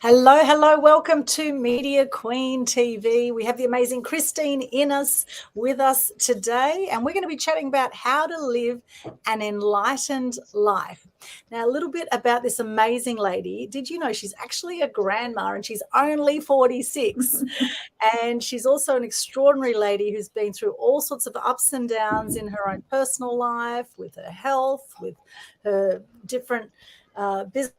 Hello, hello. Welcome to Media Queen TV. We have the amazing Christine with us today, and we're going to be chatting about how to live an enlightened life. Now, a little bit about this amazing lady. Did you know she's actually a grandma and she's only 46? And she's also an extraordinary lady who's been through all sorts of ups and downs in her own personal life, with her health, with her different business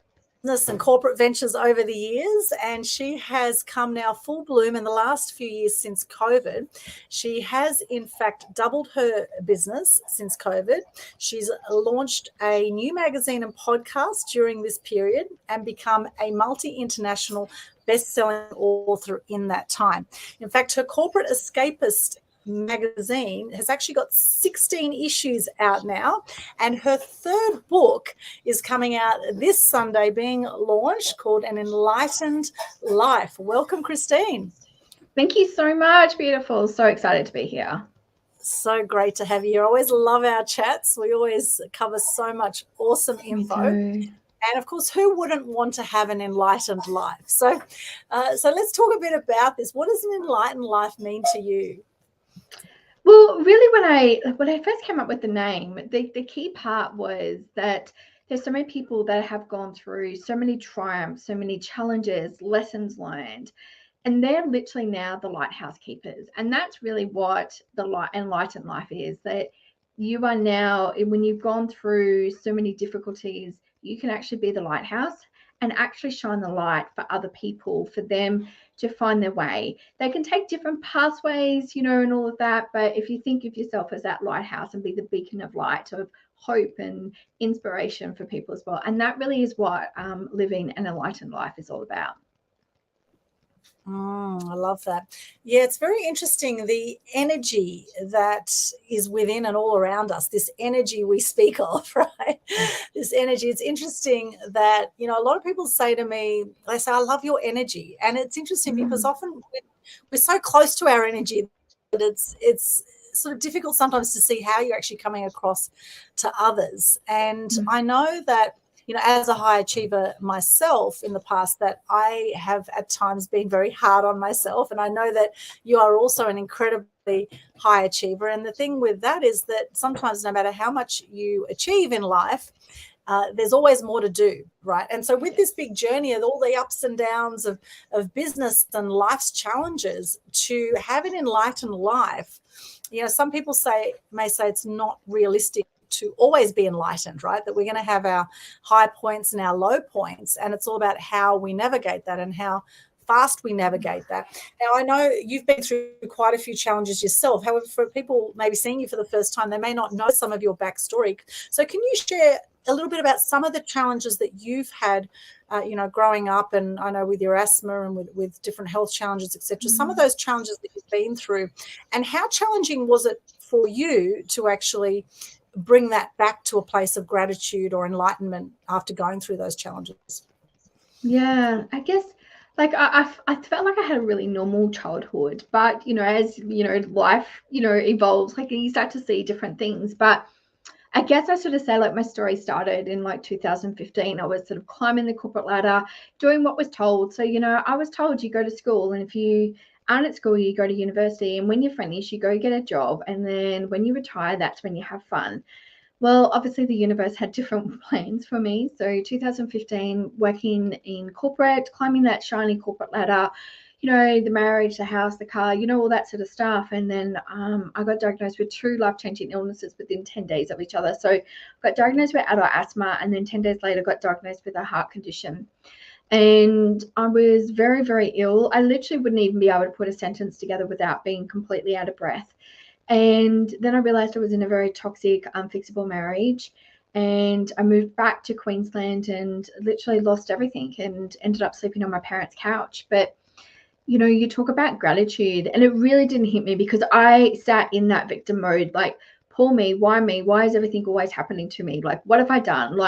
and corporate ventures over the years, and she has come now full bloom in the last few years since COVID. She has in fact doubled her business since COVID. She's launched a new magazine and podcast during this period and become a multi-international best-selling author in that time. In fact, her corporate Escapist magazine has actually got 16 issues out now, and her third book is coming out this Sunday, being launched, called An Enlightened Life. Welcome, Christine. Thank you so much. Beautiful. So excited to be here. So great to have you. I always love our chats. We always cover so much awesome info. And of course, who wouldn't want to have an enlightened life? So let's talk a bit about this. What does an enlightened life mean to you? Well, really, when I first came up with the name, the key part was that there's so many people that have gone through so many triumphs, so many challenges, lessons learned, and they're literally now the lighthouse keepers. And that's really what the enlightened life is, that you are now, when you've gone through so many difficulties, you can actually be the lighthouse and actually shine the light for other people, for them to find their way. They can take different pathways, and all of that. But if you think of yourself as that lighthouse and be the beacon of light, of hope and inspiration for people as well. And that really is what living an enlightened life is all about. I love that. Yeah, it's very interesting, the energy that is within and all around us, this energy we speak of, right? This energy. It's interesting that, a lot of people say to me, they say, I love your energy. And it's interesting because often we're so close to our energy that it's sort of difficult sometimes to see how you're actually coming across to others. And I know that, as a high achiever myself in the past, that I have at times been very hard on myself. And I know that you are also an incredibly high achiever. And the thing with that is that sometimes no matter how much you achieve in life, there's always more to do, right? And so with this big journey of all the ups and downs of business and life's challenges, to have an enlightened life, some people may say it's not realistic to always be enlightened, right? That we're going to have our high points and our low points, and it's all about how we navigate that and how fast we navigate that. Now, I know you've been through quite a few challenges yourself. However, for people maybe seeing you for the first time, they may not know some of your backstory. So can you share a little bit about some of the challenges that you've had, growing up, and I know with your asthma and with different health challenges, etc., some of those challenges that you've been through, and how challenging was it for you to actually bring that back to a place of gratitude or enlightenment after going through those challenges? Yeah, I guess I felt like I had a really normal childhood, but as life evolves, you start to see different things. But I guess I sort of say my story started in 2015. I was sort of climbing the corporate ladder, doing what was told. So I was told you go to school, and if you aren't at school, you go to university, and when you're finished, you go get a job, and then when you retire, that's when you have fun. Well, obviously the universe had different plans for me. So 2015, working in corporate, climbing that shiny corporate ladder, the marriage, the house, the car, all that sort of stuff. And then I got diagnosed with 2 life-changing illnesses within 10 days of each other. So I got diagnosed with adult asthma, and then 10 days later got diagnosed with a heart condition. And I was very, very ill. I literally wouldn't even be able to put a sentence together without being completely out of breath. And then I realized I was in a very toxic, unfixable marriage. And I moved back to Queensland and literally lost everything and ended up sleeping on my parents' couch. But, you talk about gratitude, and it really didn't hit me because I sat in that victim mode, poor me? Why is everything always happening to me? What have I done?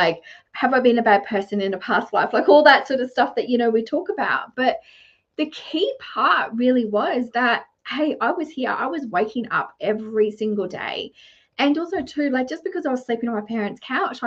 Have I been a bad person in a past life? All that sort of stuff that, we talk about. But the key part really was that, hey, I was here. I was waking up every single day. And also too, just because I was sleeping on my parents' couch,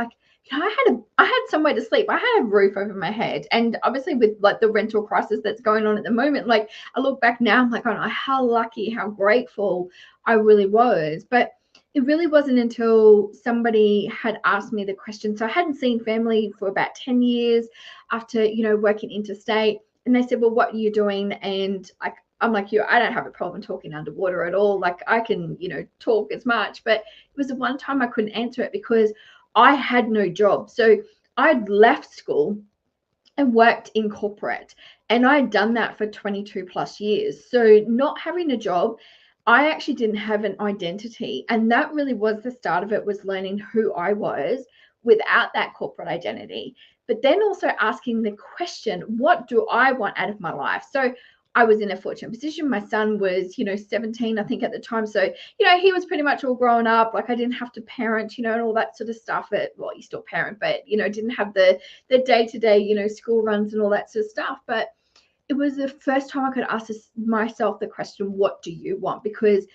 I had somewhere to sleep. I had a roof over my head. And obviously with like the rental crisis that's going on at the moment, like I look back now, I'm like, oh no, how lucky, how grateful I really was. But it really wasn't until somebody had asked me the question. So I hadn't seen family for about 10 years after, working interstate. And they said, well, what are you doing? And I'm like you, I don't have a problem talking underwater at all. Like I can, talk as much. But it was the one time I couldn't answer it because I had no job. So I'd left school and worked in corporate, and I'd done that for 22 plus years. So not having a job, I actually didn't have an identity. And that really was the start of it, was learning who I was without that corporate identity. But then also asking the question, what do I want out of my life? So I was in a fortunate position. My son was, 17, I think at the time. So, he was pretty much all grown up. Like I didn't have to parent, and all that sort of stuff. Well, you still parent, but, didn't have the day-to-day, school runs and all that sort of stuff. But it was the first time I could ask myself the question, what do you want? Because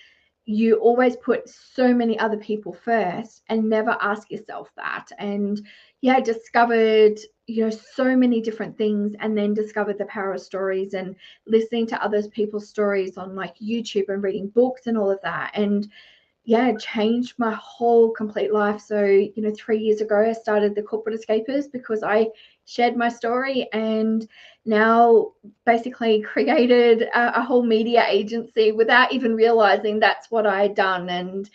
you always put so many other people first and never ask yourself that. And yeah, discovered, so many different things, and then discovered the power of stories and listening to others people's stories on like YouTube and reading books and all of that. And yeah, it changed my whole complete life. So, 3 years ago, I started the Corporate Escapists because I shared my story, and now basically created a whole media agency without even realizing that's what I had done. And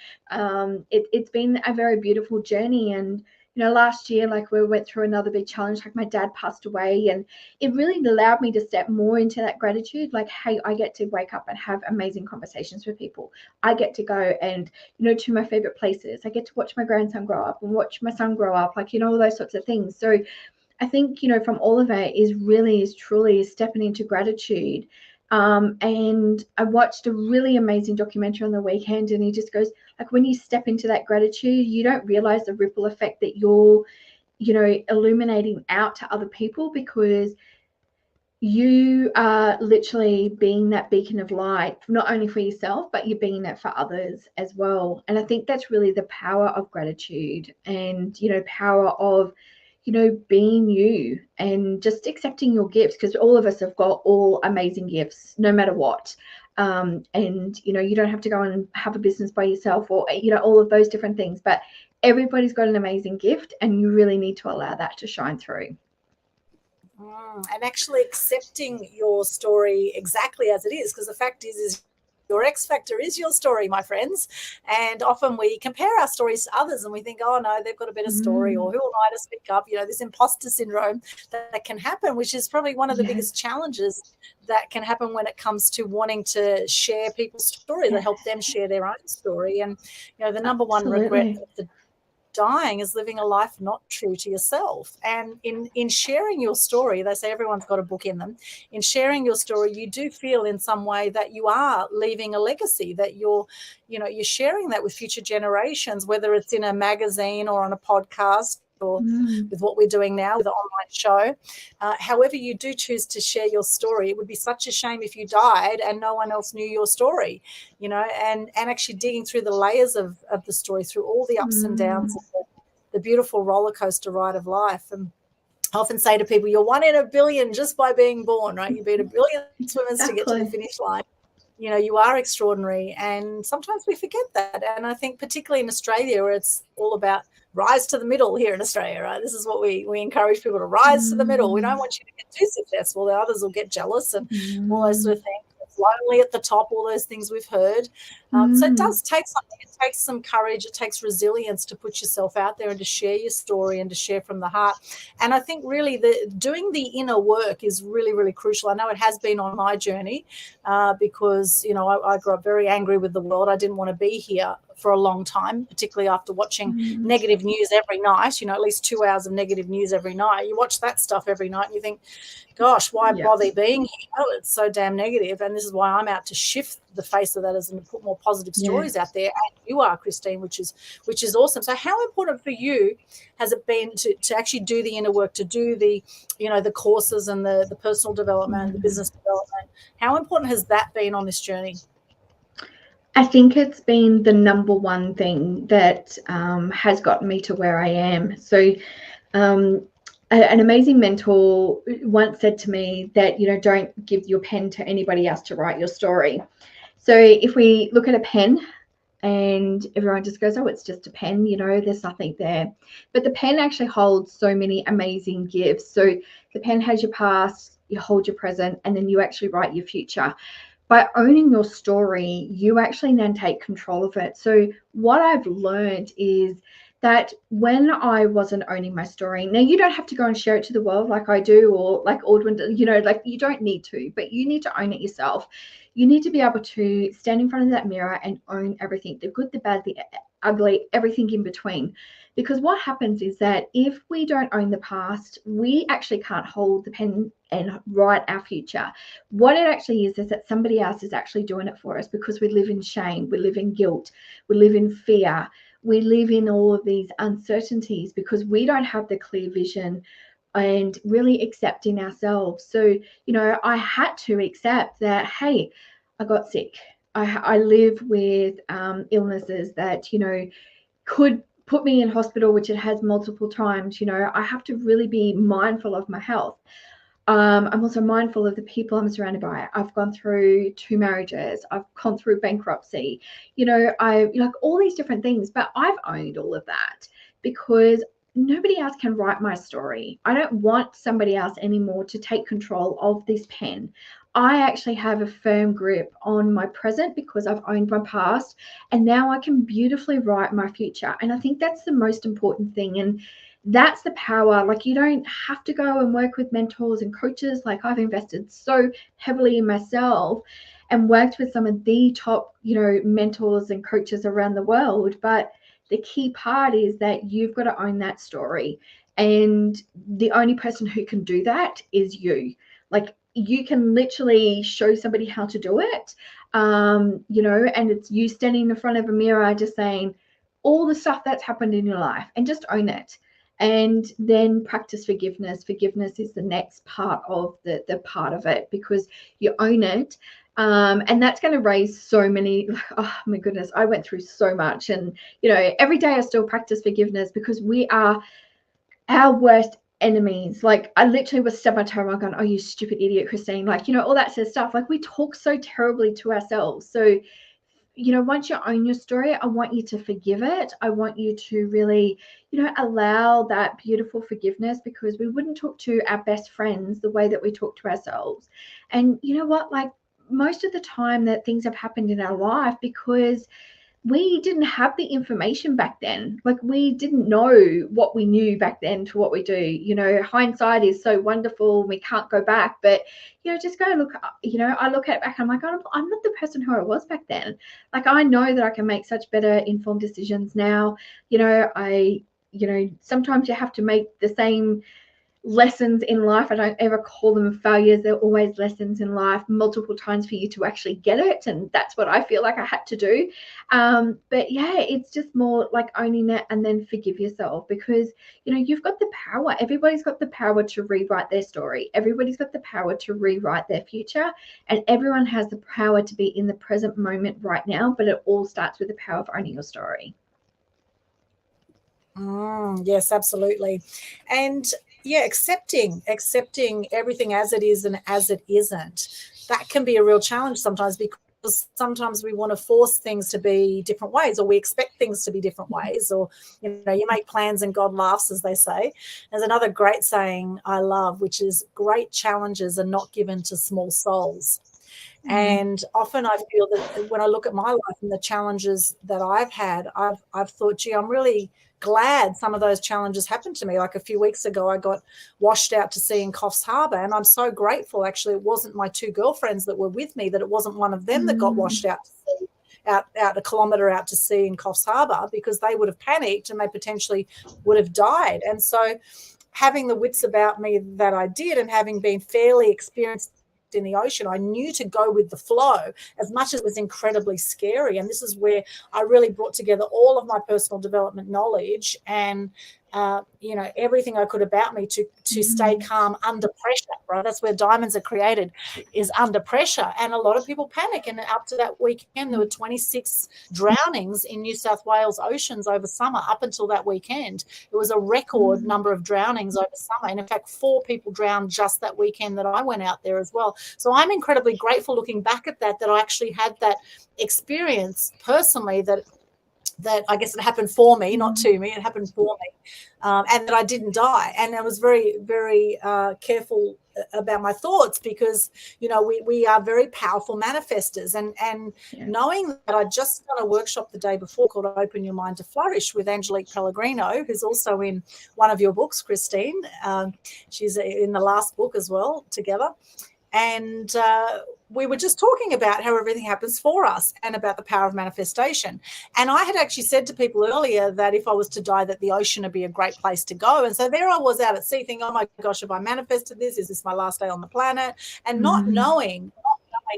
it's been a very beautiful journey. And last year, like we went through another big challenge, like my dad passed away, and it really allowed me to step more into that gratitude. Like, hey, I get to wake up and have amazing conversations with people. I get to go and, to my favorite places. I get to watch my grandson grow up and watch my son grow up, like, all those sorts of things. So I think, from all of it is truly stepping into gratitude. And I watched a really amazing documentary on the weekend, and he just goes, like, when you step into that gratitude, you don't realize the ripple effect that you're, illuminating out to other people, because you are literally being that beacon of light, not only for yourself, but you're being that for others as well. And I think that's really the power of gratitude, and, power of, being you and just accepting your gifts, because all of us have got all amazing gifts, no matter what. And, you don't have to go and have a business by yourself, or, all of those different things, but everybody's got an amazing gift, and you really need to allow that to shine through. And actually accepting your story exactly as it is, because the fact is your X factor is your story, my friends. And often we compare our stories to others and we think, oh no, they've got a better story, or who am I to speak up? This imposter syndrome that can happen, which is probably one of the biggest challenges that can happen when it comes to wanting to share people's stories and help them share their own story. And the number one regret of the dying is living a life not true to yourself. And in sharing your story, they say everyone's got a book in them. In sharing your story, you do feel in some way that you are leaving a legacy, that you're sharing that with future generations, whether it's in a magazine or on a podcast, or with what we're doing now with the online show. However you do choose to share your story, it would be such a shame if you died and no one else knew your story, and actually digging through the layers of the story, through all the ups and downs of the beautiful roller coaster ride of life. And I often say to people, you're 1 in a billion just by being born, right? You beat a billion swimmers to get to the finish line. You are extraordinary, and sometimes we forget that. And I think particularly in Australia, where it's all about rise to the middle here in Australia, right? This is what we encourage people to rise to the middle. We don't want you to get too successful. The others will get jealous and all those sort of things. It's lonely at the top, all those things we've heard. So it does take something. It takes some courage. It takes resilience to put yourself out there and to share your story and to share from the heart. And I think really doing the inner work is really, really crucial. I know it has been on my journey because, I grew up very angry with the world. I didn't want to be here for a long time, particularly after watching negative news every night, at least 2 hours of negative news every night. You watch that stuff every night and you think, gosh, why bother being here? Oh, it's so damn negative. And this is why I'm out to shift the face of that, as in to put more positive stories out there. And you are, Christine, which is awesome. So how important for you has it been to actually do the inner work, to do the, the courses and the personal development, the business development? How important has that been on this journey? I think it's been the number one thing that has gotten me to where I am. So An amazing mentor once said to me that, don't give your pen to anybody else to write your story. So if we look at a pen and everyone just goes, oh, it's just a pen, there's nothing there. But the pen actually holds so many amazing gifts. So the pen has your past, you hold your present, and then you actually write your future. By owning your story, you actually then take control of it. So what I've learned is that when I wasn't owning my story, now you don't have to go and share it to the world like I do, or like Aldwyn, like you don't need to, but you need to own it yourself. You need to be able to stand in front of that mirror and own everything, the good, the bad, the ugly, everything in between. Because what happens is that if we don't own the past, we actually can't hold the pen and write our future. What it actually is that somebody else is actually doing it for us, because we live in shame, we live in guilt, we live in fear, we live in all of these uncertainties because we don't have the clear vision and really accepting ourselves. So, I had to accept that, hey, I got sick. I live with illnesses that, could put me in hospital, which it has multiple times. I have to really be mindful of my health. I'm also mindful of the people I'm surrounded by. I've gone through 2 marriages. I've gone through bankruptcy. I like all these different things, but I've owned all of that because nobody else can write my story. I don't want somebody else anymore to take control of this pen. I actually have a firm grip on my present because I've owned my past, and now I can beautifully write my future. And I think that's the most important thing. And that's the power. Like, you don't have to go and work with mentors and coaches. Like, I've invested so heavily in myself and worked with some of the top, mentors and coaches around the world. But the key part is that you've got to own that story. And the only person who can do that is you. Like, you can literally show somebody how to do it, and it's you standing in front of a mirror just saying all the stuff that's happened in your life and just own it. And then practice forgiveness. Forgiveness is the next part of the part of it, because you own it. And that's going to raise so many, oh my goodness, I went through so much. And, every day I still practice forgiveness because we are our worst enemies. Like, I literally was stubbed my toe going, oh, you stupid idiot, Christine. Like, all that sort of stuff. Like, we talk so terribly to ourselves. So, once you own your story, I want you to forgive it. I want you to really, allow that beautiful forgiveness, because we wouldn't talk to our best friends the way that we talk to ourselves. And you know what? Like, most of the time that things have happened in our life because we didn't have the information back then. Like, we didn't know what we knew back then to what we do. Hindsight is so wonderful. We can't go back, but just go look. I look at it back. I'm like, I'm not the person who I was back then. Like, I know that I can make such better informed decisions now. Sometimes you have to make the same lessons in life. I don't ever call them failures. They're always lessons in life, multiple times for you to actually get it. And that's what I feel like I had to do. But yeah, it's just more like owning it and then forgive yourself, because, you've got the power. Everybody's got the power to rewrite their story. Everybody's got the power to rewrite their future. And everyone has the power to be in the present moment right now. But it all starts with the power of owning your story. Yes, absolutely. And yeah, accepting everything as it is and as it isn't. That can be a real challenge sometimes, because sometimes we want to force things to be different ways, or we expect things to be different ways, or, you make plans and God laughs, as they say. There's another great saying I love, which is great challenges are not given to small souls. And often I feel that when I look at my life and the challenges that I've had, I've thought, gee, I'm really glad some of those challenges happened to me. Like a few weeks ago, I got washed out to sea in Coffs Harbour, and I'm so grateful. Actually, it wasn't my 2 girlfriends that were with me, that it wasn't one of them that got washed out to sea, out a kilometre out to sea in Coffs Harbour, because they would have panicked and they potentially would have died. And so having the wits about me that I did, and having been fairly experienced in the ocean, I knew to go with the flow, as much as it was incredibly scary. And this is where I really brought together all of my personal development knowledge and you know, everything I could about me to stay calm under pressure, right? That's where diamonds are created, is under pressure. And a lot of people panic. And up to that weekend, there were 26 drownings in New South Wales oceans over summer. Up until that weekend, it was a record number of drownings over summer. And in fact, 4 people drowned just that weekend that I went out there as well. So I'm incredibly grateful looking back at that I actually had that experience personally, that I guess it happened for me, not to me, it happened for me, and that I didn't die. And I was very, very careful about my thoughts, because, you know, we are very powerful manifestors. And knowing that, I'd just done a workshop the day before called Open Your Mind to Flourish with Angelique Pellegrino, who's also in one of your books, Christine. She's in the last book as well, together. And we were just talking about how everything happens for us and about the power of manifestation. And I had actually said to people earlier that if I was to die, that the ocean would be a great place to go. And so there I was out at sea thinking, oh my gosh, have I manifested this? Is this my last day on the planet? And not knowing,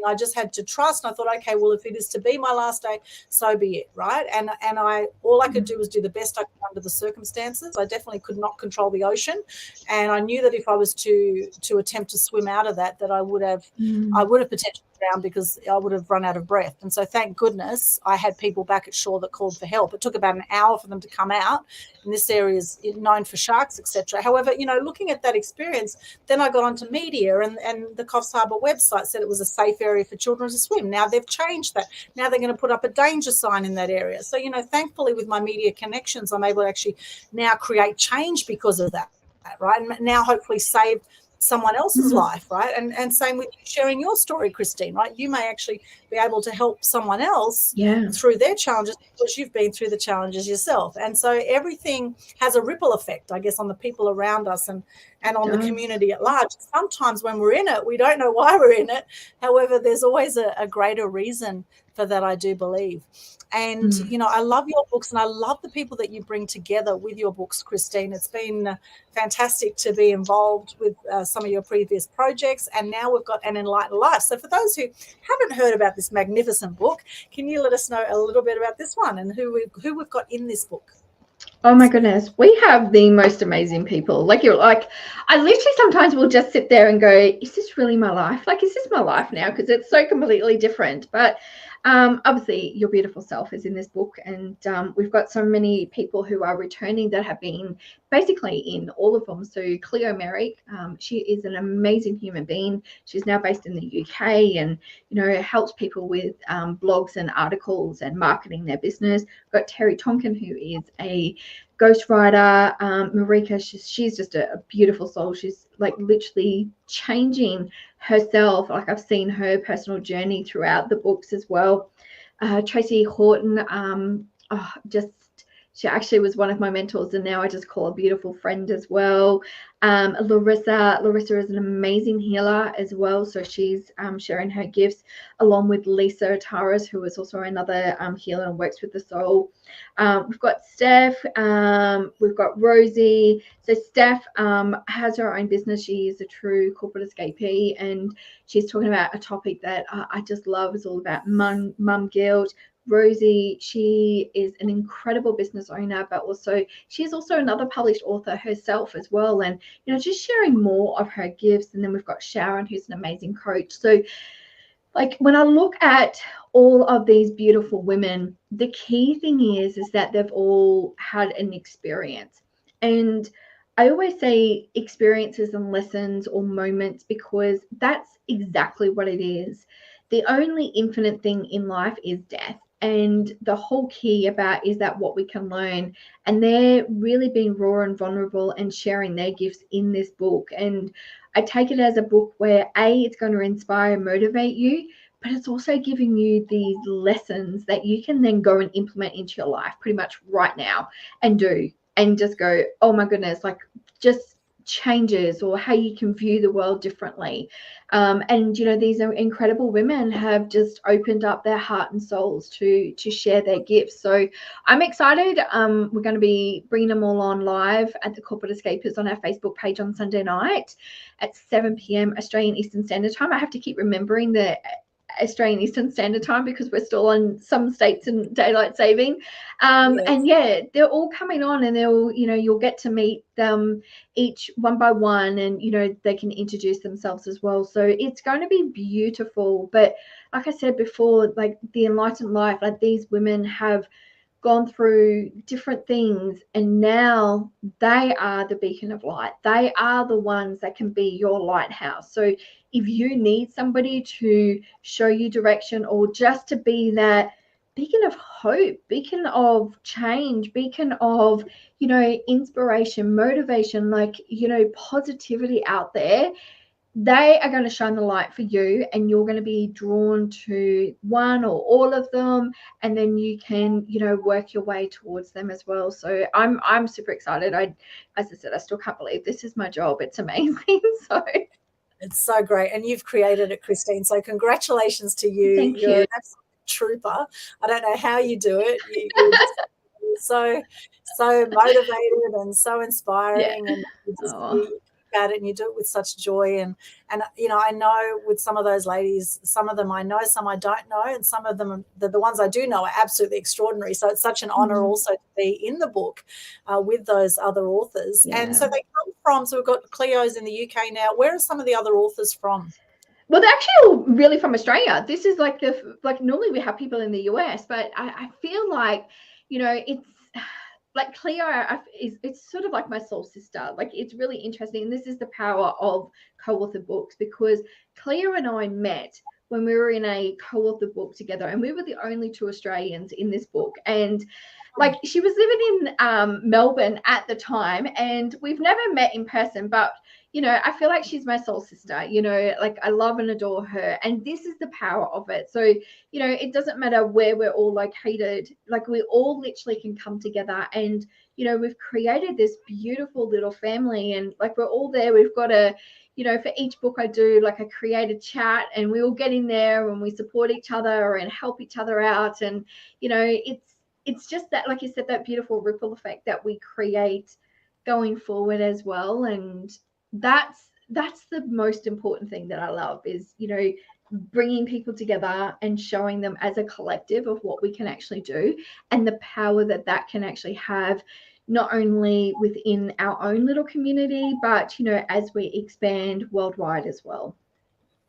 I just had to trust. And I thought, okay, well, if it is to be my last day, so be it, right? And all I could do was do the best I could under the circumstances. I definitely could not control the ocean, and I knew that if I was to attempt to swim out of that I would have potentially drowned, because I would have run out of breath. And so thank goodness I had people back at shore that called for help. It took about an hour for them to come out, and this area is known for sharks, etc. However, you know, looking at that experience, then I got onto media, and the Coffs Harbour website said it was a safe area for children to swim. Now they've changed that. Now they're going to put up a danger sign in that area. So, you know, thankfully with my media connections, I'm able to actually now create change because of that, right? And now hopefully save someone else's life, right? And same with you sharing your story, Christine, right? You may actually be able to help someone else through their challenges, because you've been through the challenges yourself. And so everything has a ripple effect, I guess, on the people around us and on the community at large. Sometimes when we're in it, we don't know why we're in it. However, there's always a greater reason for that, I do believe. And, you know, I love your books, and I love the people that you bring together with your books, Christine. It's been fantastic to be involved with some of your previous projects, and now we've got An Enlightened Life. So for those who haven't heard about this magnificent book, can you let us know a little bit about this one and who we've got in this book? Oh my goodness, we have the most amazing people. Like, you're like, I literally sometimes will just sit there and go, is this really my life? Like, is this my life now? Because it's so completely different. But obviously your beautiful self is in this book, and we've got so many people who are returning that have been basically in all of them. So Cleo Merrick, she is an amazing human being. She's now based in the UK, and, you know, helps people with blogs and articles and marketing their business. We've got Terry Tonkin, who is a ghostwriter. Marika, she's just a beautiful soul. She's like literally changing herself. Like, I've seen her personal journey throughout the books as well. Tracy Horton, she actually was one of my mentors, and now I just call a beautiful friend as well. Larissa is an amazing healer as well, so she's sharing her gifts, along with Lisa Taras, who is also another healer and works with the soul. We've got Steph, we've got Rosie. So Steph has her own business. She is a true corporate escapee, and she's talking about a topic that I just love. It's all about mum guilt. Rosie, she is an incredible business owner, but also she's also another published author herself as well, and, you know, just sharing more of her gifts. And then we've got Sharon, who's an amazing coach. So, like, when I look at all of these beautiful women, the key thing is that they've all had an experience. And I always say experiences and lessons or moments, because that's exactly what it is. The only infinite thing in life is death. And the whole key about is that what we can learn. And they're really being raw and vulnerable and sharing their gifts in this book. And I take it as a book where it's going to inspire and motivate you, but it's also giving you these lessons that you can then go and implement into your life pretty much right now and do, and just go, oh my goodness, like, just changes, or how you can view the world differently. And, you know, these are incredible women have just opened up their heart and souls to share their gifts. So I'm excited. We're going to be bringing them all on live at the Corporate Escapists on our Facebook page on Sunday night at 7 p.m. Australian Eastern Standard Time. I have to keep remembering the Australian Eastern Standard Time because we're still on some states in daylight saving. And yeah, they're all coming on, and they'll, you'll get to meet them each one by one, and they can introduce themselves as well. So it's going to be beautiful. But like I said before, like the Enlightened Life, like these women have gone through different things, and now they are the beacon of light. They are the ones that can be your lighthouse. So if you need somebody to show you direction, or just to be that beacon of hope, beacon of change, beacon of inspiration, motivation, like positivity out there, they are going to shine the light for you, and you're going to be drawn to one or all of them, and then you can work your way towards them as well. So I'm super excited. As I said, I still can't believe this is my job. It's amazing. So it's so great, and you've created it, Christine, so congratulations to you. Thank You're you. an absolute trooper. I don't know how you do it. You're just so motivated and so inspiring, and you just you about it, and you do it with such joy. And I know with some of those ladies, some of them I know, some I don't know, and some of them, the ones I do know, are absolutely extraordinary. So it's such an honor also to be in the book with those other authors. And so they come from, so we've got Cleo's in the UK now. Where are some of the other authors from? Well, they're actually all really from Australia. This is like normally we have people in the US, but I feel like it's like Cleo it's sort of like my soul sister. Like, it's really interesting. And this is the power of co-author books, because Cleo and I met when we were in a co-author book together, and we were the only two Australians in this book. And like, she was living in Melbourne at the time, and we've never met in person, but I feel like she's my soul sister. Like, I love and adore her, and this is the power of it. So it doesn't matter where we're all located, like, we all literally can come together, and we've created this beautiful little family, and like, we're all there. We've got for each book I do, like, I create a chat, and we all get in there and we support each other and help each other out. And it's just that, like you said, that beautiful ripple effect that we create going forward as well. And that's the most important thing that I love, is bringing people together and showing them as a collective of what we can actually do, and the power that can actually have, not only within our own little community, but as we expand worldwide as well.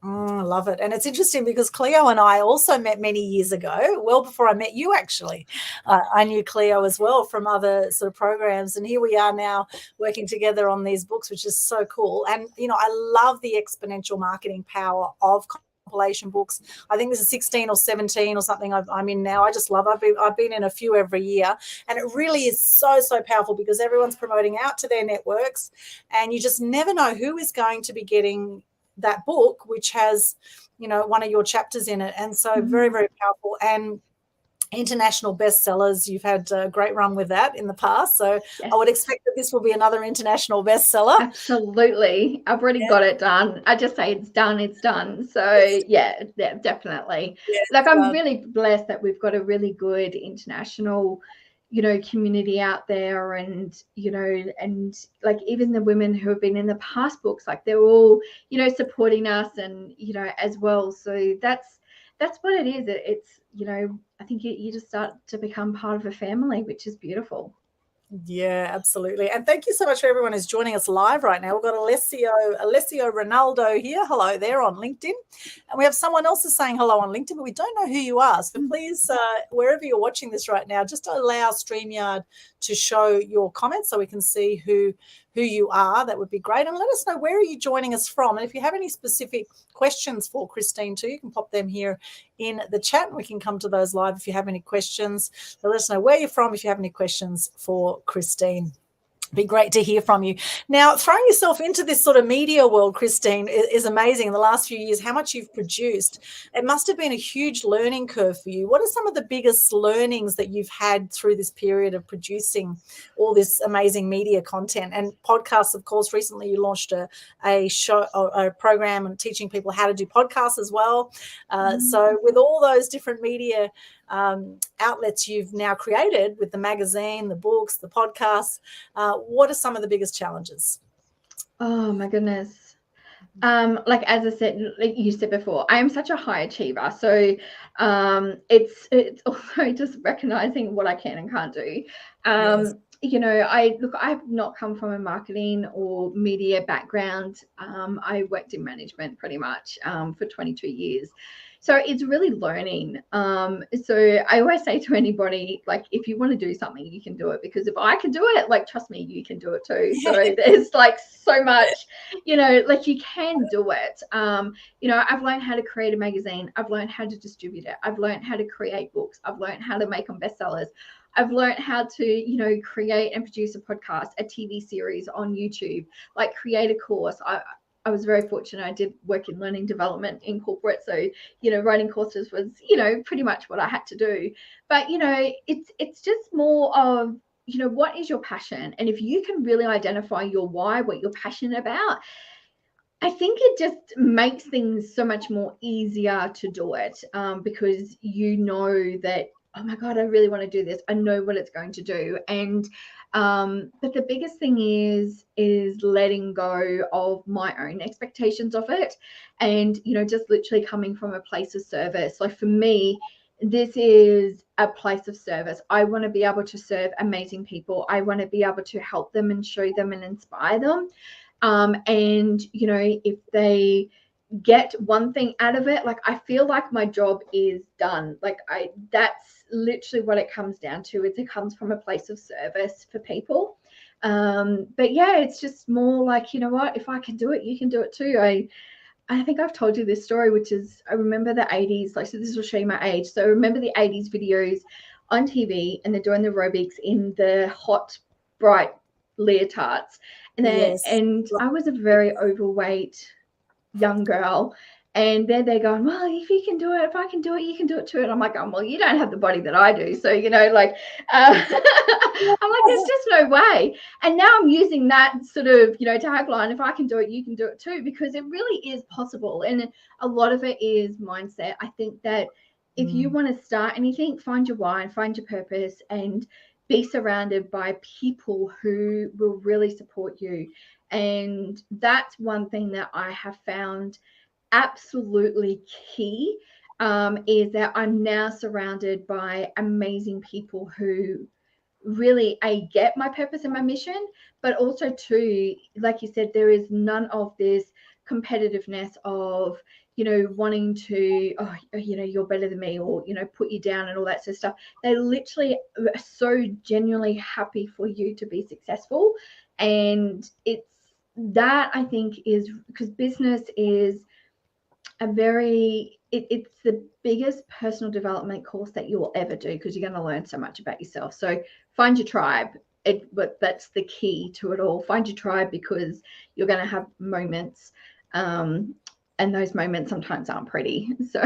I love it. And it's interesting because Cleo and I also met many years ago, well before I met you, actually. I knew Cleo as well from other sort of programs. And here we are now working together on these books, which is so cool. And, I love the exponential marketing power of compilation books. I think this is 16 or 17 or something I'm in now. I just love it. I've been in a few every year. And it really is so powerful, because everyone's promoting out to their networks, and you just never know who is going to be getting that book, which has one of your chapters in it. And so very, very powerful. And international bestsellers, you've had a great run with that in the past, so yes. I would expect that this will be another international bestseller. Absolutely. I've already got it done. I just say it's done. So yes. yeah, definitely. Yes, like, I'm really blessed that we've got a really good international community out there, and and like, even the women who have been in the past books, like, they're all supporting us, and as well. So that's what it is. It's I think you just start to become part of a family, which is beautiful. Yeah, absolutely. And thank you so much for everyone who's joining us live right now. We've got Alessio Ronaldo here. Hello there on LinkedIn. And we have someone else is saying hello on LinkedIn, but we don't know who you are. So please, wherever you're watching this right now, just allow StreamYard to show your comments so we can see who you are. That would be great. And let us know, where are you joining us from? And if you have any specific questions for Christine too, you can pop them here in the chat, and we can come to those live if you have any questions. So let us know where you're from if you have any questions for Christine. Be great to hear from you. Now, throwing yourself into this sort of media world, Christine, is amazing. In the last few years, how much you've produced. It must have been a huge learning curve for you. What are some of the biggest learnings that you've had through this period of producing all this amazing media content and podcasts? Of course, recently you launched a show, a program, and teaching people how to do podcasts as well. So with all those different media outlets you've now created, with the magazine, the books, the podcasts, what are some of the biggest challenges? Oh my goodness. Like as I said, like you said before, I am such a high achiever. So it's also just recognizing what I can and can't do. Yes. You know, I've not come from a marketing or media background. I worked in management pretty much for 22 years. So it's really learning. So I always say to anybody, like, if you want to do something, you can do it, because if I can do it, like, trust me, you can do it too. So there's like so much, you know, like you can do it. You know, I've learned how to create a magazine. I've learned how to distribute it. I've learned how to create books. I've learned how to make them bestsellers. I've learned how to, you know, create and produce a podcast, a TV series on YouTube, like create a course. I was very fortunate. I did work in learning development in corporate. So, you know, writing courses was, you know, pretty much what I had to do. But, you know, it's just more of, you know, what is your passion? And if you can really identify your why, what you're passionate about, I think it just makes things so much more easier to do it, because you know that, oh my God, I really want to do this. I know what it's going to do. And but the biggest thing is letting go of my own expectations of it, and, you know, just literally coming from a place of service. Like for me, this is a place of service. I want to be able to serve amazing people. I want to be able to help them and show them and inspire them. And, you know, if they get one thing out of it, like, I feel like my job is done. Like, that's literally what it comes down to. It comes from a place of service for people. But yeah, it's just more like, you know what, if I can do it, you can do it too. I think I've told you this story, which is, I remember the 80s, like, so this will show you my age. So I remember the 80s videos on TV, and they're doing the aerobics in the hot, bright leotards. Yes. And I was a very overweight young girl, and they're going, well, if you can do it, if I can do it, you can do it too. And I'm like, oh, well, you don't have the body that I do, so, you know, like, I'm like, there's just no way. And now I'm using that sort of, you know, tagline, if I can do it, you can do it too, because it really is possible. And a lot of it is mindset. I think that if you want to start anything, find your why and find your purpose, and be surrounded by people who will really support you. And that's one thing that I have found absolutely key, is that I'm now surrounded by amazing people who really get my purpose and my mission, but also too, like you said, there is none of this competitiveness of, you know, wanting to, oh, you know, you're better than me, or, you know, put you down and all that sort of stuff. They literally are so genuinely happy for you to be successful. And it's that, I think, is because business is it's the biggest personal development course that you will ever do, because you're going to learn so much about yourself. So find your tribe. But that's the key to it all. Find your tribe, because you're going to have moments, and those moments sometimes aren't pretty. So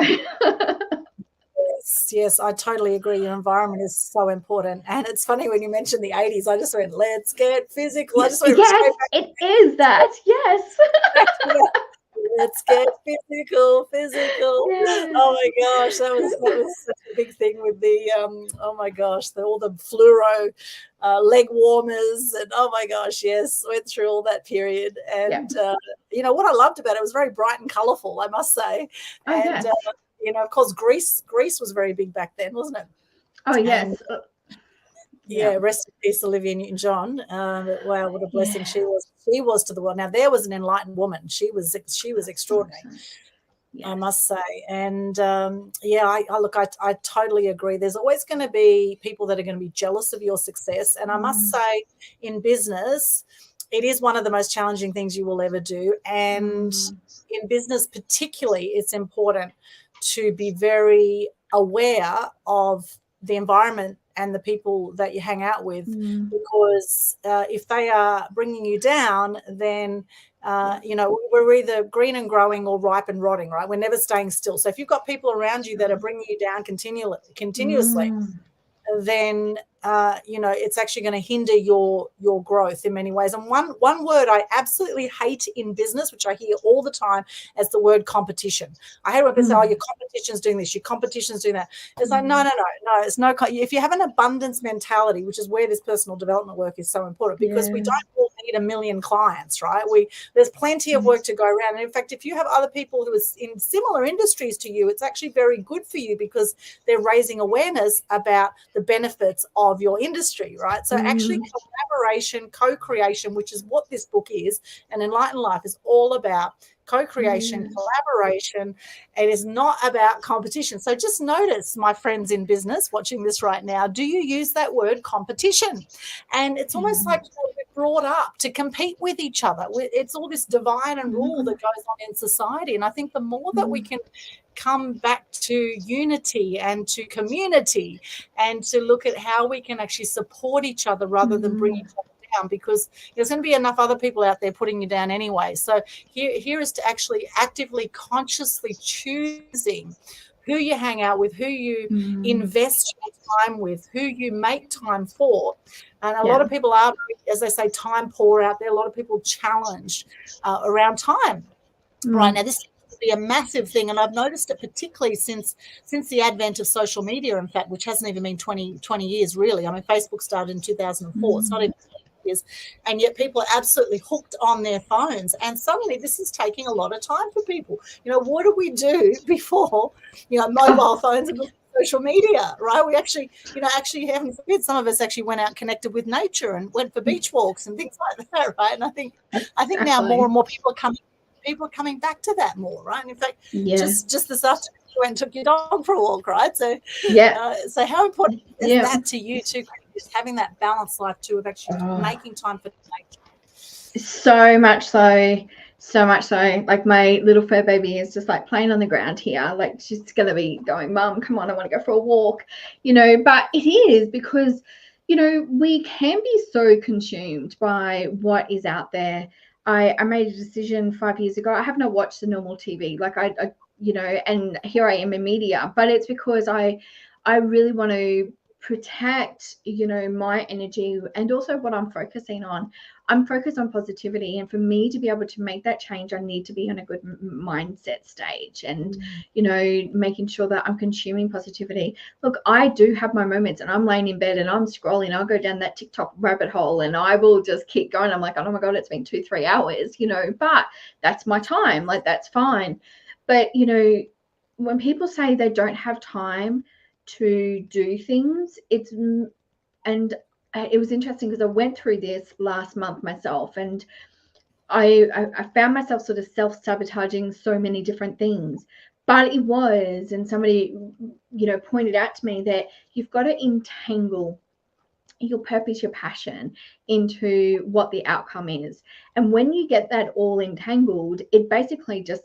Yes, I totally agree. Your environment is so important. And it's funny when you mentioned the 80s, I just went, let's get physical. I just went yes, straight back. it is that. Yes. Let's get physical. Yeah. Oh my gosh, that was such a big thing with the oh my gosh, all the fluoro leg warmers, and oh my gosh, yes, went through all that period. And you know what I loved about it, was very bright and colourful, I must say. Oh, And yes. you know, of course, Greece was very big back then, wasn't it? Oh, yes. And, yeah, rest in peace, Olivia Newton-John. Wow, what a blessing she was. She was to the world. Now, there was an enlightened woman. She was extraordinary, I must say. And I totally agree. There's always going to be people that are going to be jealous of your success. And I must say, in business, it is one of the most challenging things you will ever do. And in business particularly, it's important to be very aware of the environment and the people that you hang out with, because if they are bringing you down, then you know, we're either green and growing or ripe and rotting, right? We're never staying still. So if you've got people around you that are bringing you down continuously, then it's actually going to hinder your growth in many ways. And one word I absolutely hate in business, which I hear all the time, is the word competition. I hate when people say, "Oh, your competition's doing this, your competition's doing that." It's like, no. It's no. If you have an abundance mentality, which is where this personal development work is so important, because we don't all need a million clients, right? There's plenty of work to go around. And in fact, if you have other people who are in similar industries to you, it's actually very good for you because they're raising awareness about the benefits of your industry, right? So actually collaboration, co-creation, which is what this book is, and Enlightened Life is all about co-creation, collaboration. It is not about competition. So just notice, my friends in business watching this right now, do you use that word competition? And it's almost like we're brought up to compete with each other. It's all this divide and rule that goes on in society. And I think the more that we can come back to unity and to community and to look at how we can actually support each other rather than bring each other down, because there's going to be enough other people out there putting you down anyway. So here is to actually actively, consciously choosing who you hang out with, who you invest your time with, who you make time for. And a lot of people are, as they say, time poor out there. A lot of people challenged around time. Right now, this seems to be a massive thing, and I've noticed it particularly since the advent of social media, in fact, which hasn't even been 20 years, really. I mean, Facebook started in 2004. It's not even 20 years, and yet people are absolutely hooked on their phones, and suddenly this is taking a lot of time for people. What did we do before, mobile phones and social media, right? We actually, heaven forbid, some of us actually went out and connected with nature and went for beach walks and things like that, right? And I think now more and more people are coming back to that more, right? And in fact, just this afternoon you went and took your dog for a walk, right? So so how important is that to you too, just having that balanced life too, of actually making time for nature? So much so, like my little fur baby is just like playing on the ground here, like she's gonna be going, "Mum, come on, I want to go for a walk," but it is because we can be so consumed by what is out there. I made a decision 5 years ago. I have not watched the normal TV, like I and here I am in media, but it's because I really want to protect my energy and also what I'm focusing on. I'm focused on positivity, and for me to be able to make that change, I need to be on a good mindset stage and making sure that I'm consuming positivity. Look, I do have my moments, and I'm laying in bed and I'm scrolling. I'll go down that TikTok rabbit hole and I will just keep going. I'm like, oh my God, it's been 2-3 hours, but that's my time. Like, that's fine. But when people say they don't have time to do things, it was interesting because I went through this last month myself, and I found myself sort of self-sabotaging so many different things. But and somebody pointed out to me that you've got to entangle your purpose, your passion into what the outcome is. And when you get that all entangled, it basically just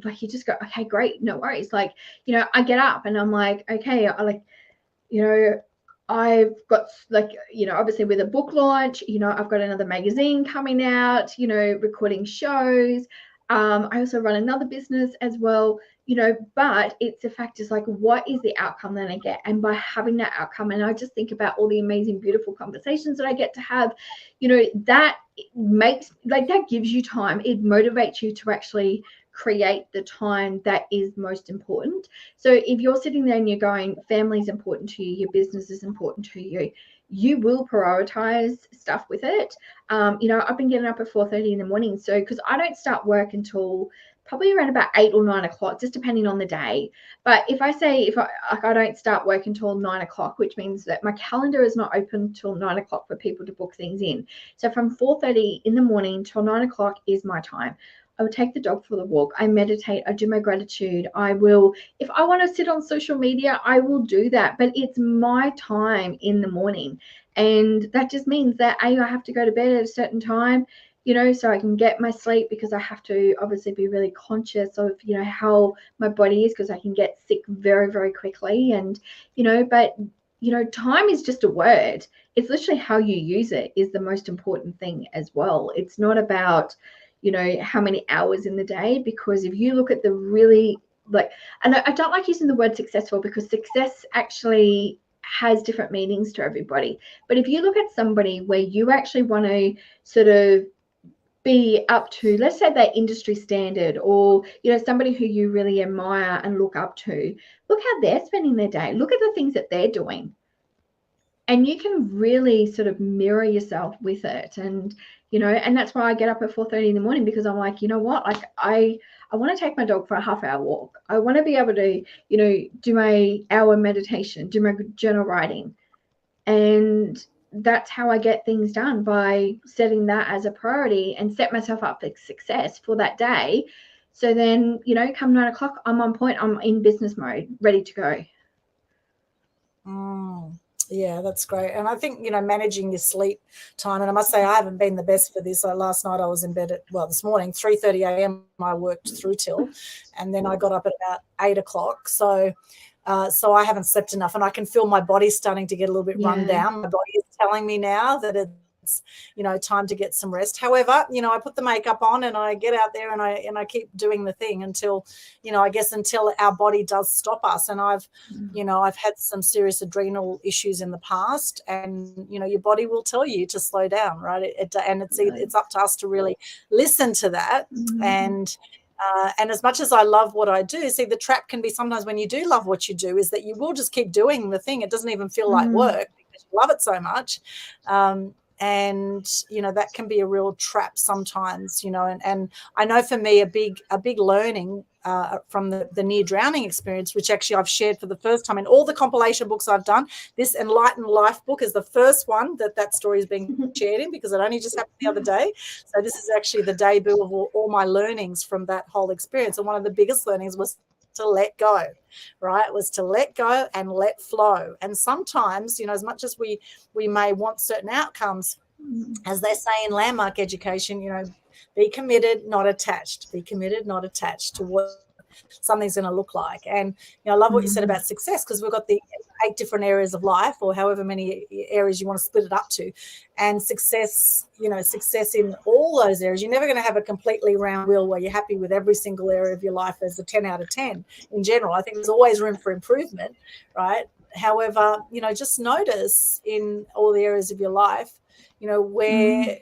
like you just go, okay, great, no worries. Like, I get up and I'm like, okay, I've got obviously with a book launch, I've got another magazine coming out, recording shows. I also run another business as well, but it's the fact is like, what is the outcome that I get? And by having that outcome, and I just think about all the amazing, beautiful conversations that I get to have, that makes, like, that gives you time. It motivates you to actually create the time that is most important. So if you're sitting there and you're going, family is important to you, your business is important to you, you will prioritize stuff with it. I've been getting up at 4:30 in the morning. So because I don't start work until probably around about 8 or 9 o'clock, just depending on the day. But if I don't start work until 9 o'clock, which means that my calendar is not open till 9 o'clock for people to book things in. So from 4:30 in the morning till 9 o'clock is my time. I will take the dog for the walk. I meditate. I do my gratitude. I will, if I want to sit on social media, I will do that. But it's my time in the morning. And that just means that I have to go to bed at a certain time, so I can get my sleep, because I have to obviously be really conscious of, how my body is, because I can get sick very, very quickly. And, but, time is just a word. It's literally how you use it is the most important thing as well. It's not about, how many hours in the day, because if you look at the really, and I don't like using the word successful, because success actually has different meanings to everybody. But if you look at somebody where you actually want to sort of be up to, let's say, that industry standard, or somebody who you really admire and look up to, look how they're spending their day, look at the things that they're doing, and you can really sort of mirror yourself with it. And and that's why I get up at 4:30 in the morning, because I'm like, you know what, like I want to take my dog for a half-hour walk. I want to be able to do my hour meditation, do my journal writing. And that's how I get things done, by setting that as a priority and set myself up for success for that day. So then, come 9 o'clock, I'm on point, I'm in business mode, ready to go. Yeah, that's great. And I think, managing your sleep time, and I must say I haven't been the best for this. Last night I was in bed this morning, 3:30 a.m. I worked through till, and then I got up at about 8 o'clock. So I haven't slept enough, and I can feel my body starting to get a little bit run down. My body is telling me now that it's time to get some rest. However, I put the makeup on and I get out there and I keep doing the thing until I guess until our body does stop us. And I've had some serious adrenal issues in the past, and your body will tell you to slow down, right? And it's up to us to really listen to that. And as much as I love what I do, see, the trap can be sometimes when you do love what you do is that you will just keep doing the thing. It doesn't even feel like work because you love it so much. And that can be a real trap sometimes, and I know for me a big learning from the near drowning experience, which actually I've shared for the first time in all the compilation books I've done. This Enlightened Life book is the first one that story is being shared in, because it only just happened the other day. So this is actually the debut of all my learnings from that whole experience. And one of the biggest learnings was to let go, right? It was to let go and let flow. And sometimes, as much as we may want certain outcomes, as they say in landmark education, be committed, not attached. Be committed, not attached to what something's going to look like. And I love what you said about success, because we've got the 8 different areas of life, or however many areas you want to split it up to. And success, success in all those areas. You're never going to have a completely round wheel where you're happy with every single area of your life as a 10 out of 10 in general. I think there's always room for improvement, right? However, just notice in all the areas of your life, where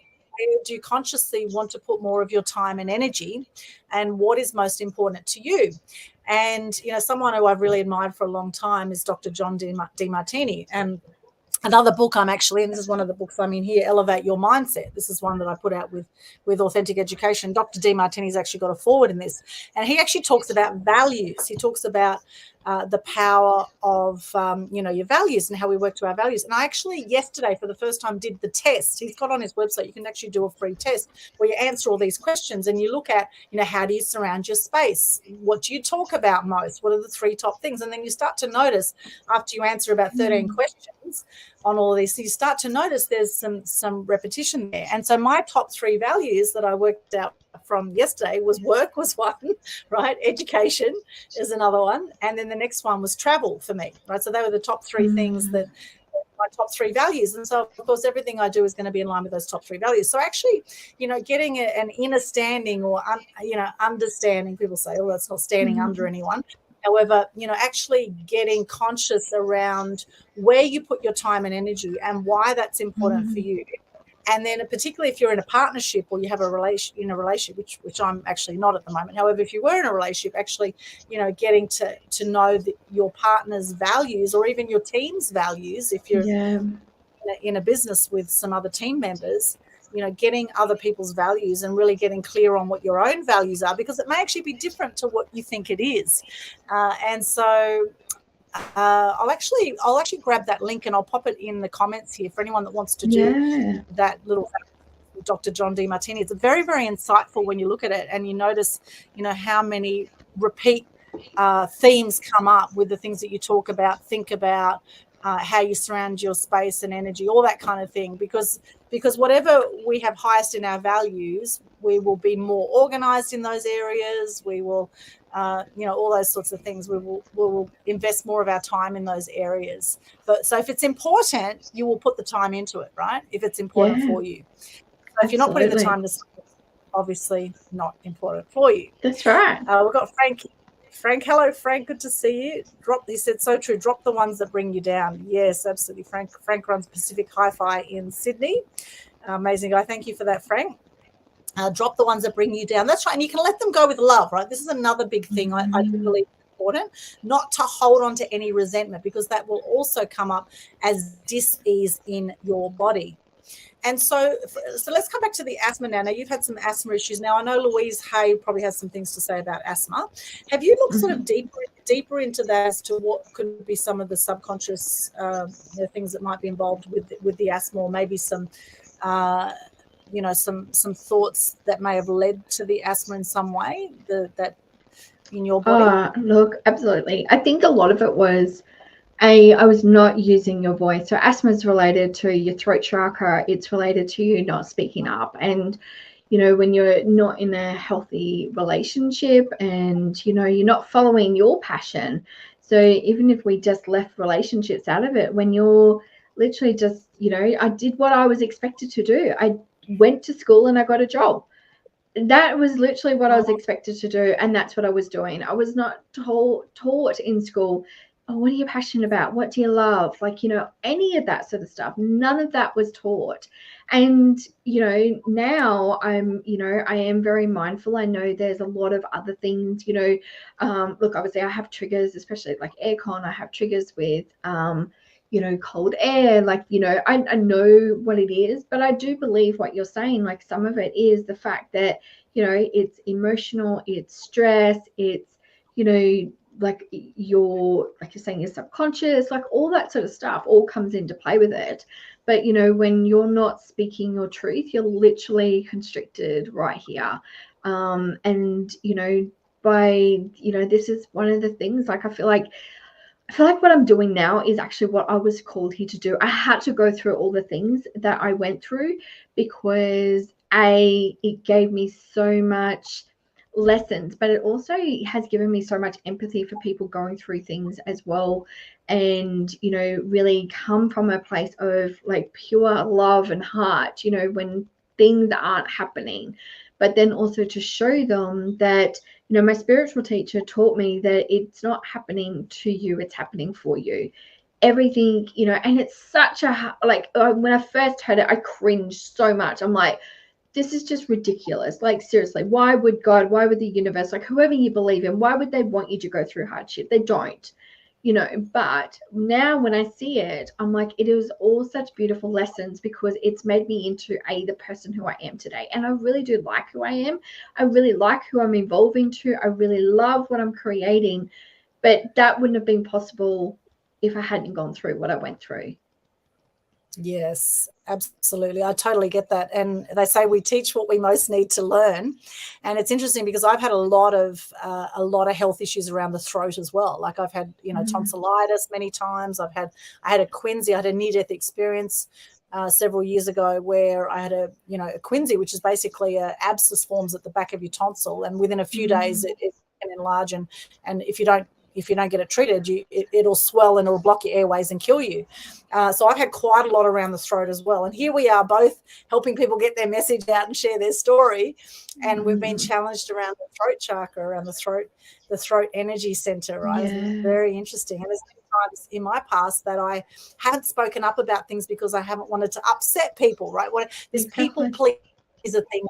do you consciously want to put more of your time and energy, and what is most important to you? And, someone who I've really admired for a long time is Dr. John Demartini. And another book I'm actually in, this is one of the books I'm in here, Elevate Your Mindset. This is one that I put out with Authentic Education. Dr. Demartini's actually got a forward in this. And he actually talks about values. He talks about the power of, your values and how we work to our values. And I actually yesterday, for the first time, did the test. He's got on his website, you can actually do a free test where you answer all these questions and you look at, how do you surround your space? What do you talk about most? What are the 3 top things? And then you start to notice, after you answer about 13 questions on all of these, you start to notice there's some repetition there. And so my top 3 values that I worked out from yesterday was work was one, right? Education is another one. And then the next one was travel for me, right? So they were the top 3 things that my top 3 values. And so, of course, everything I do is going to be in line with those top 3 values. So actually, getting an inner standing or, understanding, people say, oh, that's not standing under anyone. However, actually getting conscious around where you put your time and energy and why that's important for you. And then particularly if you're in a partnership or you have a relationship, which I'm actually not at the moment. However, if you were in a relationship, actually, getting to know your partner's values, or even your team's values, if you're in a business with some other team members, getting other people's values and really getting clear on what your own values are, because it may actually be different to what you think it is. And so I'll actually grab that link and I'll pop it in the comments here for anyone that wants to do that little Dr. John Demartini. It's very, very insightful when you look at it and you notice, how many repeat themes come up with the things that you talk about, think about, how you surround your space and energy, all that kind of thing. Because whatever we have highest in our values, we will be more organized in those areas. We will, all those sorts of things. We will invest more of our time in those areas. So if it's important, you will put the time into it, right? If it's important for you. So if you're not putting the time, it's obviously not important for you. That's right. We've got Frankie. Frank, hello, Frank. Good to see you. He said, so true. Drop the ones that bring you down. Yes, absolutely. Frank runs Pacific Hi-Fi in Sydney. Amazing guy. Thank you for that, Frank. Drop the ones that bring you down. That's right. And you can let them go with love, right? This is another big thing I do believe is important, not to hold on to any resentment, because that will also come up as dis-ease in your body. And so let's come back to the asthma now. Now, you've had some asthma issues. Now, I know Louise Hay probably has some things to say about asthma. Have you looked sort of deeper into that as to what could be some of the subconscious things that might be involved with the asthma, or maybe some some thoughts that may have led to the asthma in some way that in your body? Look, absolutely. I think a lot of it was I was not using your voice. So asthma is related to your throat chakra. It's related to you not speaking up. And, when you're not in a healthy relationship and, you're not following your passion. So even if we just left relationships out of it, when you're literally just, I did what I was expected to do. I went to school and I got a job. That was literally what I was expected to do, and that's what I was doing. I was not taught in school, oh, what are you passionate about? What do you love? Like, any of that sort of stuff. None of that was taught. And, now I am very mindful. I know there's a lot of other things, look, obviously I have triggers, especially like aircon. I have triggers with, cold air, like, I know what it is, but I do believe what you're saying. Like, some of it is the fact that, it's emotional, it's stress, it's, like you're saying, your subconscious, like all that sort of stuff all comes into play with it. But, when you're not speaking your truth, you're literally constricted right here. And, this is one of the things, like, I feel like what I'm doing now is actually what I was called here to do. I had to go through all the things that I went through because it gave me so much lessons, but it also has given me so much empathy for people going through things as well. And, really come from a place of like pure love and heart, when things aren't happening, but then also to show them that, my spiritual teacher taught me that it's not happening to you, it's happening for you. Everything, and it's such a, like, when I first heard it, I cringed so much. I'm like, this is just ridiculous. Like, seriously, why would God, why would the universe, like whoever you believe in, why would they want you to go through hardship? They don't. But now when I see it, I'm like, it is all such beautiful lessons because it's made me into the person who I am today. And I really do like who I am. I really like who I'm evolving to. I really love what I'm creating, but that wouldn't have been possible if I hadn't gone through what I went through. Yes, absolutely. I totally get that. And they say we teach what we most need to learn. And it's interesting because I've had a lot of health issues around the throat as well. Like I've had, tonsillitis many times. I had a quinsy. I had a near-death experience several years ago where I had a quinsy, which is basically abscess forms at the back of your tonsil. And within a few days, it can enlarge. And if you don't get it treated, it'll swell and it'll block your airways and kill you. So I've had quite a lot around the throat as well. And here we are both helping people get their message out and share their story. And we've been challenged around the throat chakra, around the throat energy center, right? Yeah. It's very interesting. And there's been times in my past that I haven't spoken up about things because I haven't wanted to upset people, right? This people pleaser thing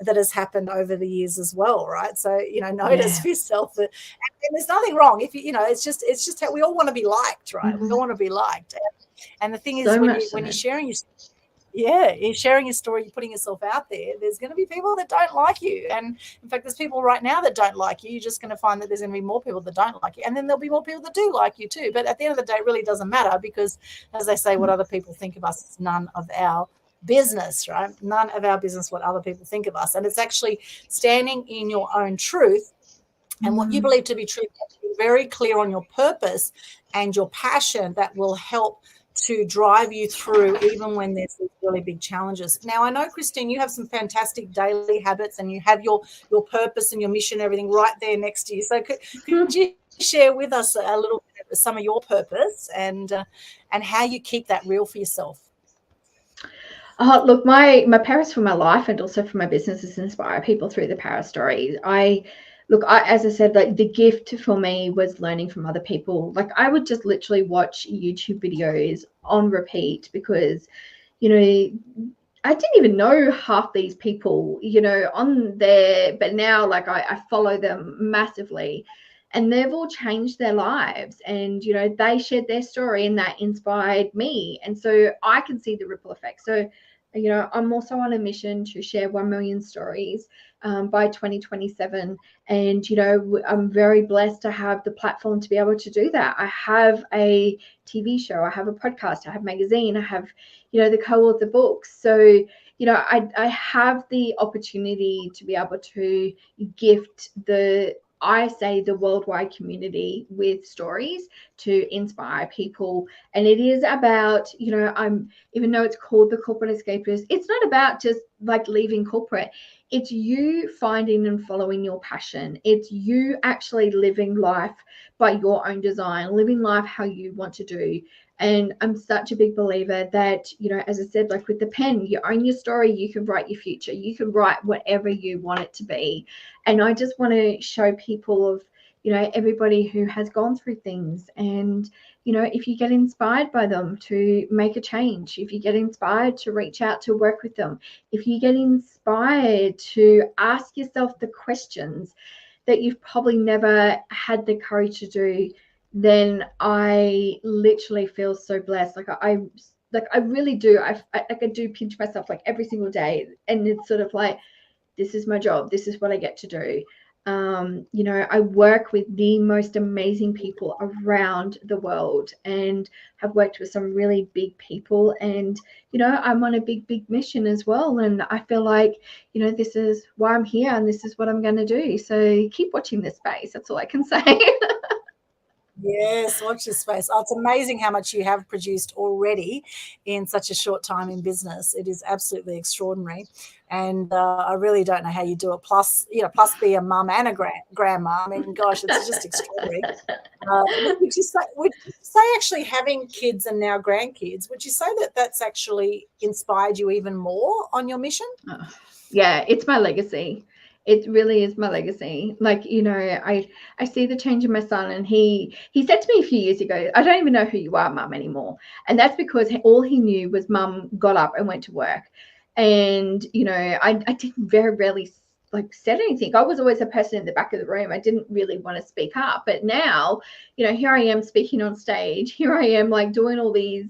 that has happened over the years as well, right? So, notice for yourself that, and there's nothing wrong if it's just how we all want to be liked, right? We all want to be liked. And the thing is, when you're sharing you're sharing your story, you're putting yourself out there, there's going to be people that don't like you. And in fact, there's people right now that don't like you. You're just going to find that there's going to be more people that don't like you. And then there'll be more people that do like you too. But at the end of the day, it really doesn't matter because, as they say, what other people think of us is none of our business, right? None of our business what other people think of us. And it's actually standing in your own truth and what you believe to be true, being very clear on your purpose and your passion that will help to drive you through even when there's these really big challenges. Now, I know, Christine, you have some fantastic daily habits and you have your purpose and your mission, everything right there next to you. So could you share with us a little bit of some of your purpose and how you keep that real for yourself? Look, my purpose for my life and also for my business is to inspire people through the power stories. I look, as I said, like the gift for me was learning from other people. Like I would just literally watch YouTube videos on repeat because, you know, I didn't even know half these people, you know, on there, but now like I follow them massively, and they've all changed their lives, and you know they shared their story and that inspired me, and so I can see the ripple effect. So you know, I'm also on a mission to share 1 million stories by 2027. And, you know, I'm very blessed to have the platform to be able to do that. I have a TV show, I have a podcast, I have a magazine, I have, you know, the co-author books. So, you know, I have the opportunity to be able to gift the worldwide community with stories to inspire people. And it is about, you know, even though it's called the Corporate Escapists, it's not about just like leaving corporate. It's you finding and following your passion. It's you actually living life by your own design, living life how you want to do. And I'm such a big believer that, you know, as I said, like with the pen, you own your story, you can write your future, you can write whatever you want it to be. And I just want to show people of, you know, everybody who has gone through things. And, you know, if you get inspired by them to make a change, if you get inspired to reach out to work with them, if you get inspired to ask yourself the questions that you've probably never had the courage to do, then I literally feel so blessed. Like I really do. I do pinch myself like every single day, and it's sort of like, this is my job. This is what I get to do. You know, I work with the most amazing people around the world and have worked with some really big people. And, you know, I'm on a big mission as well. And I feel like, you know, this is why I'm here and this is what I'm going to do. So keep watching this space. That's all I can say. Yes, watch this space. Oh, it's amazing how much you have produced already in such a short time in business. It is absolutely extraordinary. And I really don't know how you do it. Plus, you know, plus be a mum and a grandma. I mean, gosh, it's just extraordinary. Would you say actually having kids and now grandkids, would you say that that's actually inspired you even more on your mission? Yeah, it's my legacy. It really is my legacy. Like, you know, I see the change in my son, and he said to me a few years ago, I don't even know who you are, mum, anymore. And that's because all he knew was mum got up and went to work. And, you know, I didn't very rarely like said anything. I was always a person in the back of the room. I didn't really want to speak up. But now, you know, here I am speaking on stage. Here I am like doing all these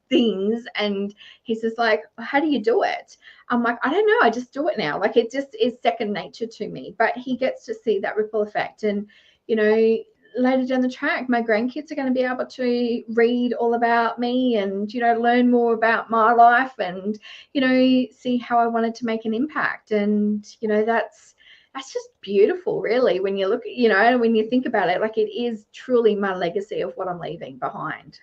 things. And he's just like, how do you do it? I'm like, I don't know. I just do it now. Like it just is second nature to me. But he gets to see that ripple effect. And, you know, later down the track, my grandkids are going to be able to read all about me and, you know, learn more about my life and, you know, see how I wanted to make an impact. And, you know, that's just beautiful, really, when you look, you know, when you think about it, like it is truly my legacy of what I'm leaving behind.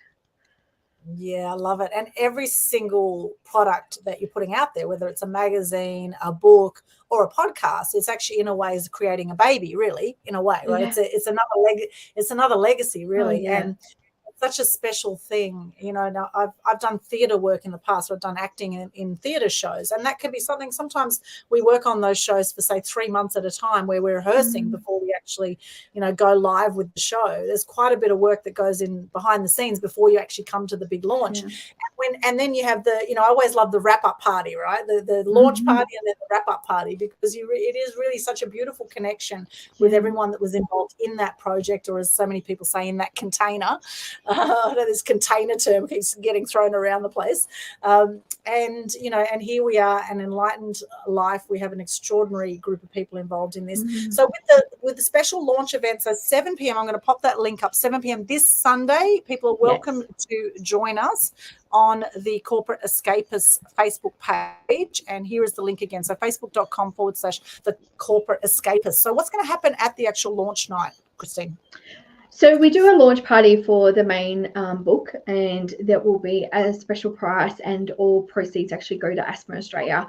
Yeah, I love it. And every single product that you're putting out there, whether it's a magazine, a book, or a podcast, it's actually in a way is creating a baby, really, in a way, right? Yeah. It's another legacy, really. Oh, yeah. And such a special thing. You know, now I've done theatre work in the past. I've done acting in theatre shows, and that can be something. Sometimes we work on those shows for say 3 months at a time, where we're rehearsing before we actually, you know, go live with the show. There's quite a bit of work that goes in behind the scenes before you actually come to the big launch. Yeah. And then you have the, you know, I always love the wrap up party, right? The launch party and then the wrap up party, because it is really such a beautiful connection with everyone that was involved in that project, or as so many people say, in that container. I know this container term keeps getting thrown around the place. And, you know, and here we are, an enlightened life. We have an extraordinary group of people involved in this. So with the special launch event, so 7 p.m., I'm going to pop that link up, 7 p.m. this Sunday. People are welcome to join us on the Corporate Escapists Facebook page. And here is the link again. So facebook.com/the Corporate Escapists. So what's going to happen at the actual launch night, Christine? So we do a launch party for the main book, and that will be a special price, and all proceeds actually go to Asthma Australia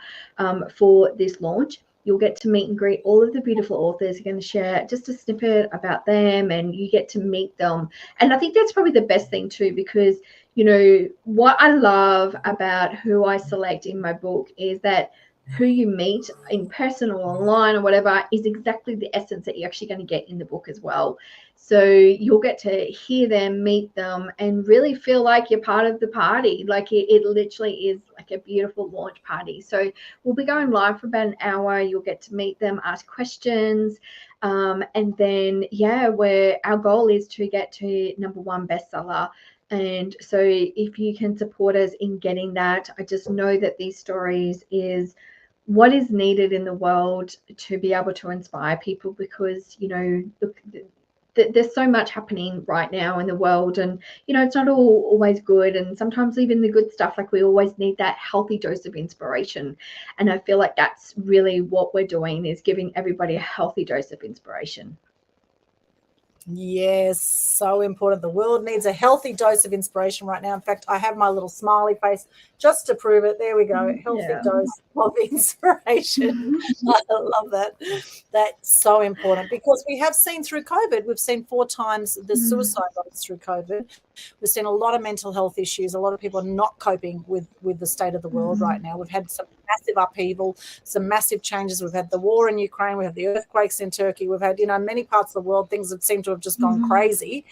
for this launch. You'll get to meet and greet all of the beautiful authors. You're going to share just a snippet about them, and you get to meet them. And I think that's probably the best thing too, because, you know, what I love about who I select in my book is that who you meet in person or online or whatever is exactly the essence that you're actually going to get in the book as well. So you'll get to hear them, meet them, and really feel like you're part of the party. Like it literally is like a beautiful launch party. So we'll be going live for about an hour. You'll get to meet them, ask questions. And then, yeah, where our goal is to get to #1 bestseller. And so if you can support us in getting that, I just know that these stories is what is needed in the world to be able to inspire people, because, you know, look, there's so much happening right now in the world, and, you know, it's not always good. And sometimes even the good stuff, like we always need that healthy dose of inspiration. And I feel like that's really what we're doing, is giving everybody a healthy dose of inspiration. Yes, so important. The world needs a healthy dose of inspiration right now. In fact, I have my little smiley face just to prove it. There we go. Healthy dose of inspiration. I love that. That's so important, because we have seen through COVID, we've seen 4 times the suicide rates through COVID. We've seen a lot of mental health issues. A lot of people are not coping with the state of the world right now. We've had some massive upheaval, some massive changes. We've had the war in Ukraine. We have the earthquakes in Turkey. We've had, you know, many parts of the world, things that seem to have just gone crazy.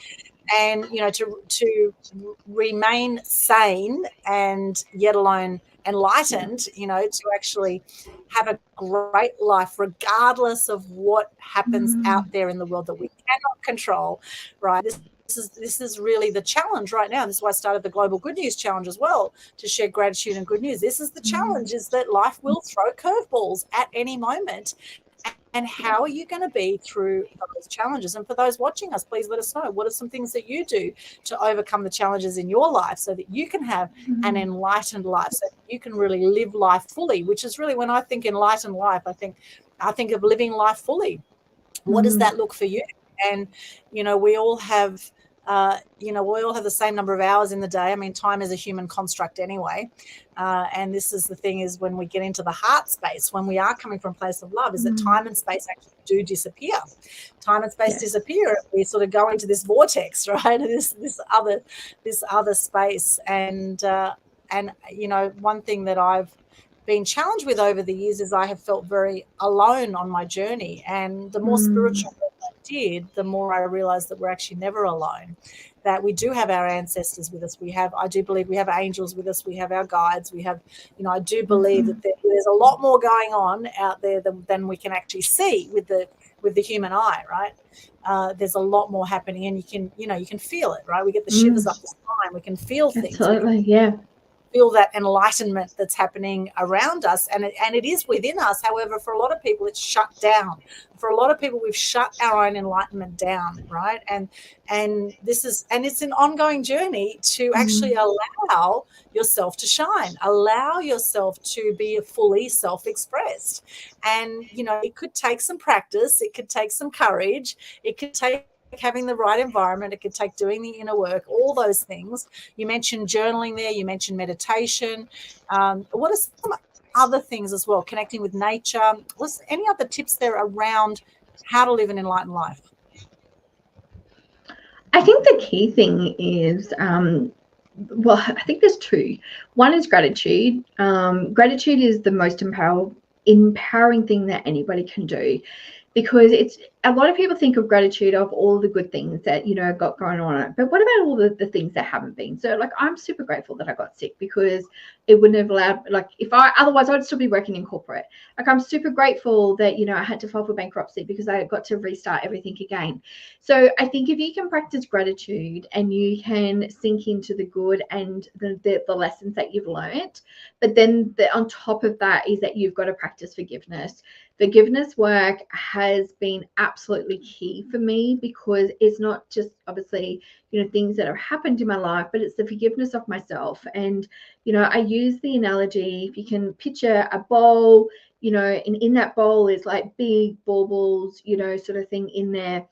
And, you know, to remain sane and yet alone enlightened, you know, to actually have a great life regardless of what happens out there in the world that we cannot control, right? This is really the challenge right now. This is why I started the Global Good News Challenge as well, to share gratitude and good news. This is the challenge, is that life will throw curveballs at any moment. And how are you going to be through those challenges? And for those watching us, please let us know, what are some things that you do to overcome the challenges in your life so that you can have an enlightened life, so that you can really live life fully, which is really, when I think enlightened life, I think of living life fully. What does that look for you? And, you know, we all have the same number of hours in the day. I mean, time is a human construct anyway. And this is the thing, is when we get into the heart space, when we are coming from a place of love, is that time and space actually do disappear. Time and space disappear. We sort of go into this vortex, right? This other space. And you know, one thing that I've been challenged with over the years is I have felt very alone on my journey. And the more spiritual I did, the more I realized that we're actually never alone, that we do have our ancestors with us. I do believe we have angels with us. We have our guides. We have, you know, I do believe that there's a lot more going on out there than we can actually see with the human eye, right? There's a lot more happening, and you can feel it, right? We get the shivers up the spine. We can feel things. Absolutely, yeah. Feel that enlightenment that's happening around us, and it is within us. However, for a lot of people, it's shut down. For a lot of people, we've shut our own enlightenment down, right? And it's an ongoing journey to actually allow yourself to shine, allow yourself to be fully self-expressed. And, you know, it could take some practice, it could take some courage, it could take having the right environment, it could take doing the inner work, all those things. You mentioned journaling there, you mentioned meditation. What are some other things as well? Connecting with nature. What's any other tips there around how to live an enlightened life? I think the key thing is, well, I think there's 2. One is gratitude. Gratitude is the most empowering thing that anybody can do, because it's, a lot of people think of gratitude of all the good things that, you know, got going on, but what about all the things that haven't been? So, like, I'm super grateful that I got sick, because it wouldn't have allowed, like, otherwise I'd still be working in corporate. Like, I'm super grateful that, you know, I had to file for bankruptcy because I got to restart everything again. So I think if you can practice gratitude and you can sink into the good and the lessons that you've learned, but then on top of that is that you've got to practice forgiveness. Forgiveness work has been absolutely key for me, because it's not just, obviously, you know, things that have happened in my life, but it's the forgiveness of myself. And, you know, I use the analogy, if you can picture a bowl, you know, and in that bowl is like big baubles, you know, sort of thing in there.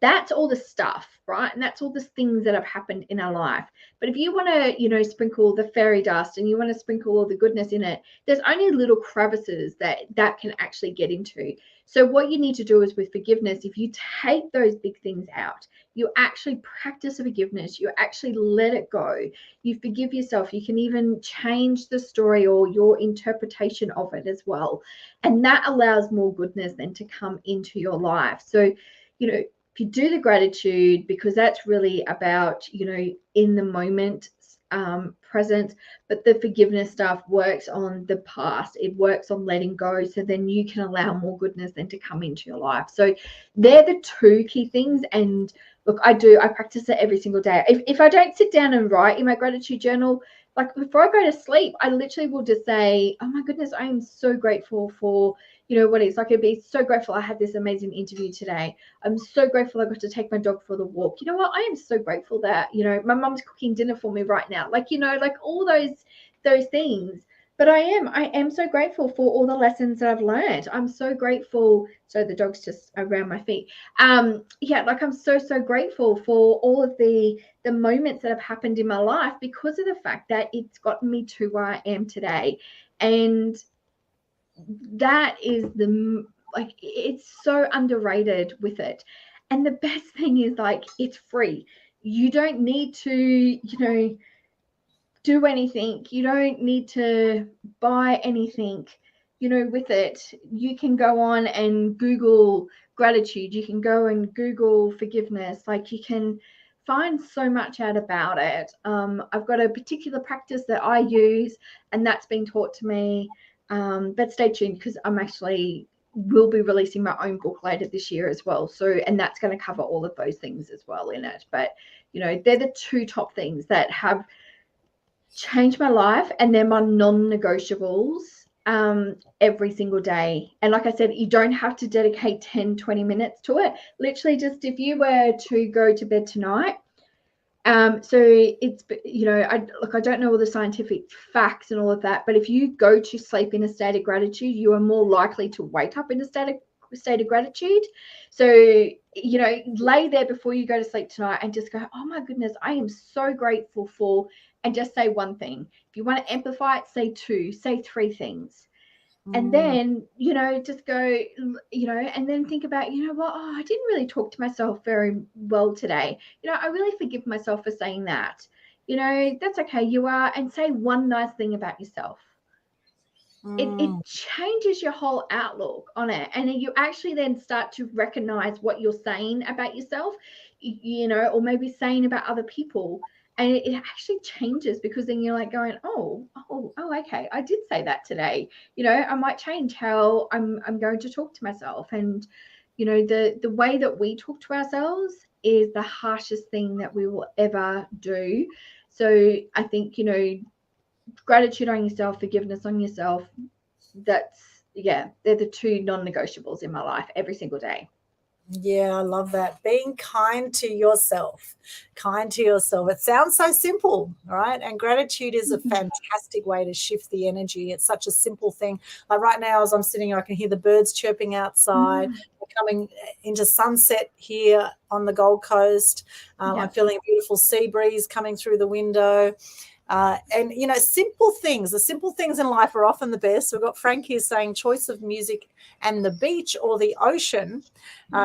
That's all the stuff, right? And that's all the things that have happened in our life. But if you want to, you know, sprinkle the fairy dust and you want to sprinkle all the goodness in it, there's only little crevices that can actually get into. So what you need to do is with forgiveness, if you take those big things out, you actually practice forgiveness, you actually let it go, you forgive yourself, you can even change the story or your interpretation of it as well. And that allows more goodness then to come into your life. So, you know, if you do the gratitude, because that's really about, you know, in the moment, present, but the forgiveness stuff works on the past. It works on letting go. So then you can allow more goodness then to come into your life. So they're the two key things. And look, I practice it every single day. If I don't sit down and write in my gratitude journal, like before I go to sleep, I literally will just say, oh my goodness, I am so grateful for, you know, what is like, I'd be so grateful I had this amazing interview today. I'm so grateful I got to take my dog for the walk. You know what? I am so grateful that, you know, my mum's cooking dinner for me right now. Like, you know, like all those things. But I am so grateful for all the lessons that I've learned. I'm so grateful. So the dog's just around my feet. Yeah, like I'm so grateful for all of the moments that have happened in my life because of the fact that it's gotten me to where I am today. And that is it's so underrated with it. And the best thing is, like, it's free. You don't need to, you know, do anything. You don't need to buy anything, you know, with it. You can go on and Google gratitude. You can go and Google forgiveness. Like, you can find so much out about it. I've got a particular practice that I use, and that's been taught to me. But stay tuned, because I'm actually will be releasing my own book later this year as well. So, and that's going to cover all of those things as well in it. But, you know, they're the two top things that have changed my life, and they're my non-negotiables every single day. And like I said, you don't have to dedicate 10-20 minutes to it. Literally, just if you were to go to bed tonight, so it's, you know, I don't know all the scientific facts and all of that, but if you go to sleep in a state of gratitude, you are more likely to wake up in a state of gratitude. So, you know, lay there before you go to sleep tonight and just go, oh my goodness, I am so grateful for, and just say one thing. If you want to amplify it, say two, say three things. And then, you know, just go, you know, and then think about, you know what, oh, I didn't really talk to myself very well today. You know, I really forgive myself for saying that. You know, that's okay. You are, and say one nice thing about yourself. It changes your whole outlook on it. And then you actually then start to recognize what you're saying about yourself, you know, or maybe saying about other people. And it actually changes, because then you're like going, oh, okay, I did say that today. You know, I might change how I'm going to talk to myself. And, you know, the way that we talk to ourselves is the harshest thing that we will ever do. So I think, you know, gratitude on yourself, forgiveness on yourself, they're the two non-negotiables in my life every single day. Yeah, I love that. Being kind to yourself. It sounds so simple, right? And gratitude is a fantastic way to shift the energy. It's such a simple thing. Like right now, as I'm sitting here, I can hear the birds chirping outside. We're coming into sunset here on the Gold Coast. I'm feeling a beautiful sea breeze coming through the window. And, you know, the simple things in life are often the best. We've got Frank here saying choice of music and the beach or the ocean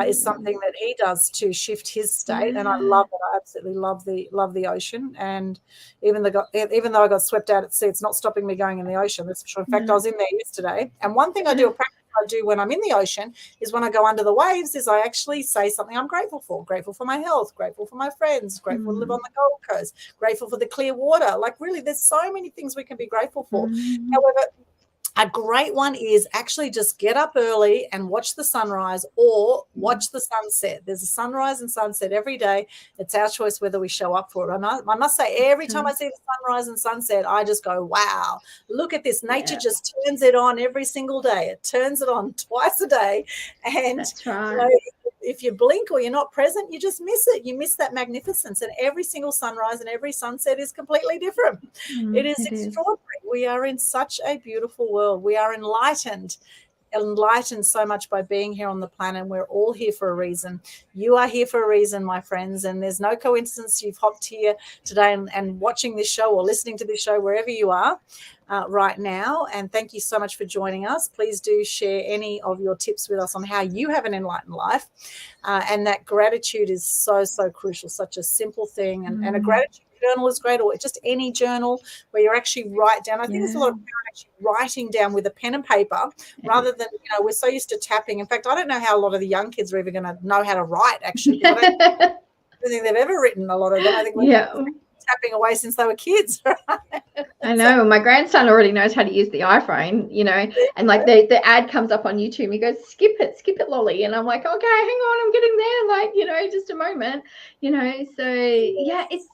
is something that he does to shift his state. And I love it. I absolutely love the ocean. And even though I got swept out at sea, it's not stopping me going in the ocean. That's for sure. In fact, I was in there yesterday. And one thing I do, a practice I do when I'm in the ocean, is when I go under the waves, is I actually say something I'm grateful for. Grateful for my health, grateful for my friends, grateful to live on the Gold Coast, grateful for the clear water. Like, really, there's so many things we can be grateful for. However, a great one is actually just get up early and watch the sunrise or watch the sunset. There's a sunrise and sunset every day. It's our choice whether we show up for it. I must say, every time I see the sunrise and sunset, I just go, wow, look at this. Nature just turns it on every single day. It turns it on twice a day. And that's right. You know, if you blink or you're not present, you just miss it. You miss that magnificence. And every single sunrise and every sunset is completely different. It is extraordinary. We are in such a beautiful world. We are enlightened. enlightened so much by being here on the planet. We're all here for a reason. You are here for a reason, my friends, and there's no coincidence you've hopped here today and watching this show or listening to this show wherever you are right now. And thank you so much for joining us. Please do share any of your tips with us on how you have an enlightened life. And that gratitude is so, so crucial, such a simple thing. And a gratitude journal is great, or just any journal where you actually write down. I think there's a lot of people actually writing down with a pen and paper rather than, we're so used to tapping. In fact, I don't know how a lot of the young kids are even going to know how to write, actually. I don't think they've ever written, a lot of them. I think we're tapping away since they were kids, right? I know. My grandson already knows how to use the iPhone, and like the ad comes up on YouTube. He goes, skip it, Lolly. And I'm like, okay, hang on, I'm getting there. Like, just a moment, so yeah, it's,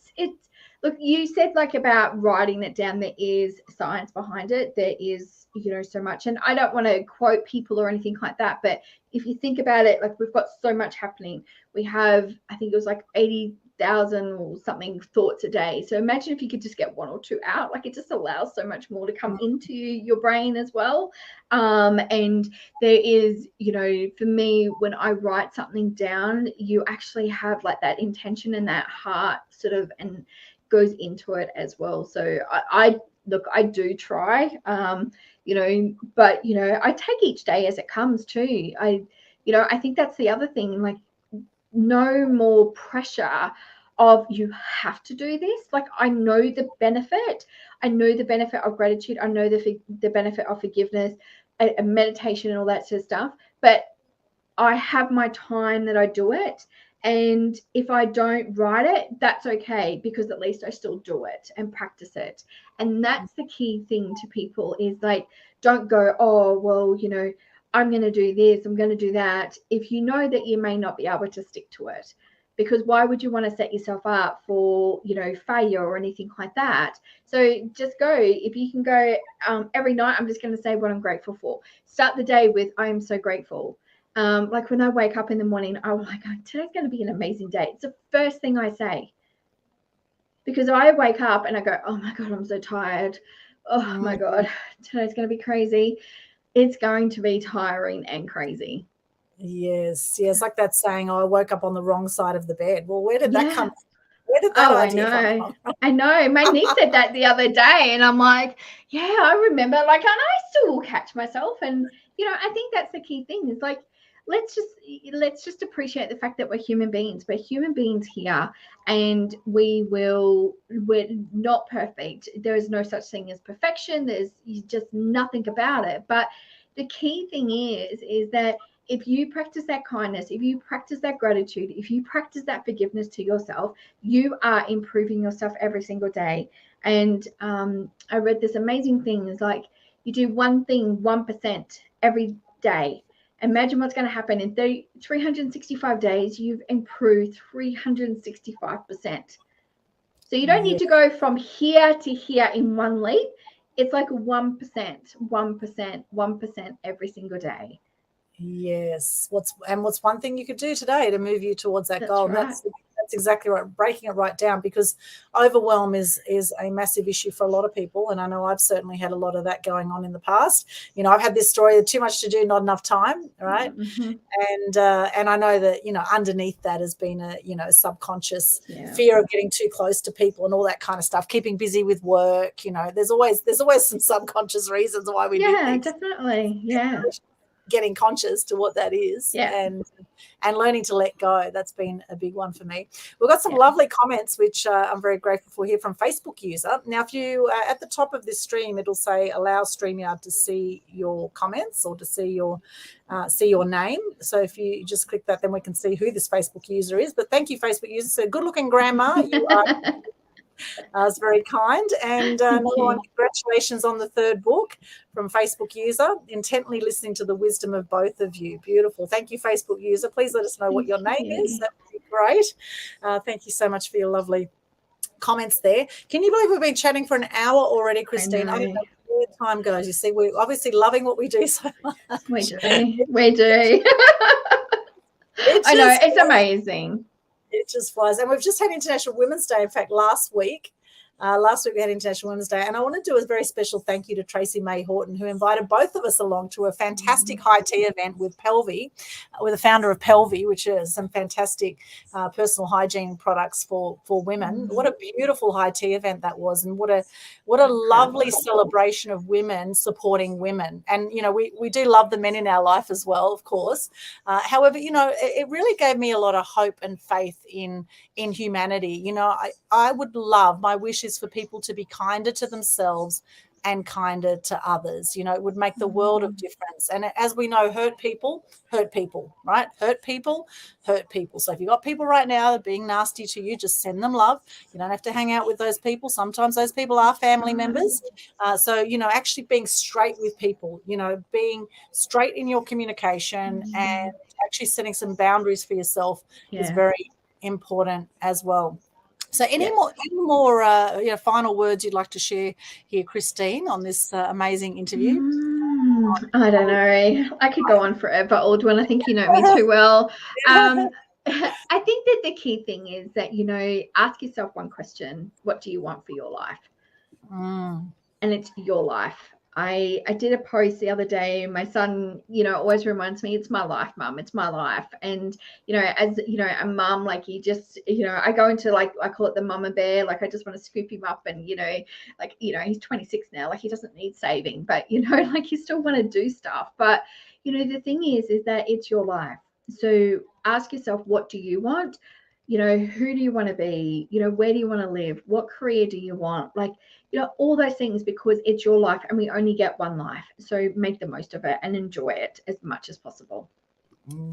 look, you said like about writing it down. There is science behind it. There is, so much. And I don't want to quote people or anything like that. But if you think about it, like we've got so much happening. We have, I think it was like 80,000 or something thoughts a day. So imagine if you could just get one or two out. Like it just allows so much more to come into your brain as well. And there is, for me, when I write something down, you actually have like that intention and that heart sort of and goes into it as well. So I do try, but I take each day as it comes too. I think that's the other thing, like no more pressure of you have to do this. Like I know the benefit. I know the benefit of gratitude. I know the benefit of forgiveness and meditation and all that sort of stuff. But I have my time that I do it. And if I don't write it, that's okay, because at least I still do it and practice it. And that's the key thing to people is like, don't go, oh, well, I'm going to do this, I'm going to do that, if you know that you may not be able to stick to it. Because why would you want to set yourself up for, failure or anything like that? So just go. If you can go every night, I'm just going to say what I'm grateful for. Start the day with, I am so grateful. Like when I wake up in the morning, I'm like, oh, today's going to be an amazing day. It's the first thing I say. Because I wake up and I go, oh my God, I'm so tired. Oh my God, today's going to be crazy. It's going to be tiring and crazy. Yes. Like that saying, I woke up on the wrong side of the bed. Well, where did that come from? Where did that idea come from? I know. My niece said that the other day, and I'm like, yeah, I remember. Like, and I still catch myself. And, I think that's the key thing is like, let's just appreciate the fact that we're human beings. We're human beings here, and we're not perfect. There is no such thing as perfection. There's just nothing about it. But the key thing is that if you practice that kindness, if you practice that gratitude, if you practice that forgiveness to yourself, you are improving yourself every single day. And I read this amazing thing. It's like you do one thing 1% every day. Imagine what's going to happen in 365 days. You've improved 365%. So you don't need to go from here to here in one leap. It's like 1%, 1%, 1% every single day. Yes. What's one thing you could do today to move you towards that goal? Right. That's exactly right. Breaking it right down, because overwhelm is a massive issue for a lot of people. And I know I've certainly had a lot of that going on in the past. I've had this story of too much to do, not enough time. Right. Mm-hmm. And I know that, underneath that has been a subconscious fear of getting too close to people and all that kind of stuff, keeping busy with work. There's always some subconscious reasons why we do things. Definitely. Yeah. Getting conscious to what that is and learning to let go. That's been a big one for me. We've got some lovely comments, which I'm very grateful for here from Facebook user. Now, if you at the top of this stream, it'll say allow StreamYard to see your comments or to see your name. So if you just click that, then we can see who this Facebook user is. But thank you, Facebook user. So good looking grandma. You are it's very kind. And another one, congratulations on the third book from Facebook user, intently listening to the wisdom of both of you. Beautiful. Thank you, Facebook user. Please let us know what your name is. That would be great. Thank you so much for your lovely comments there. Can you believe we've been chatting for an hour already, Christine? I don't know where time goes. You see, we're obviously loving what we do so much. We do. I know, it's amazing. It just flies. And we've just had International Women's Day, in fact, last week. Last week we had International Women's Day, and I want to do a very special thank you to Tracy May Horton, who invited both of us along to a fantastic high tea event with Pelvi, with the founder of Pelvi, which is some fantastic personal hygiene products for women. What a beautiful high tea event that was, and what a lovely celebration of women supporting women. And we do love the men in our life as well, of course. However, it really gave me a lot of hope and faith in humanity. I would love, my wish is for people to be kinder to themselves and kinder to others. It would make the world of difference. And as we know, hurt people, right? Hurt people. So if you've got people right now that are being nasty to you, just send them love. You don't have to hang out with those people. Sometimes those people are family members. So, actually being straight with people, being straight in your communication and actually setting some boundaries for yourself is very important as well. So any more final words you'd like to share here, Christine, on this amazing interview? I don't know. I could go on forever, Aldwyn. I think you know me too well. I think that the key thing is that, ask yourself one question. What do you want for your life? And it's your life. I did a post the other day. My son, always reminds me, it's my life, Mum. It's my life. And, as, a mum, like you just, I go into I call it the mama bear. Like I just want to scoop him up and, he's 26 now. Like he doesn't need saving, but, like you still want to do stuff. But, the thing is that it's your life. So ask yourself, what do you want? Who do you want to be? Where do you want to live? What career do you want? All those things, because it's your life and we only get one life. So make the most of it and enjoy it as much as possible.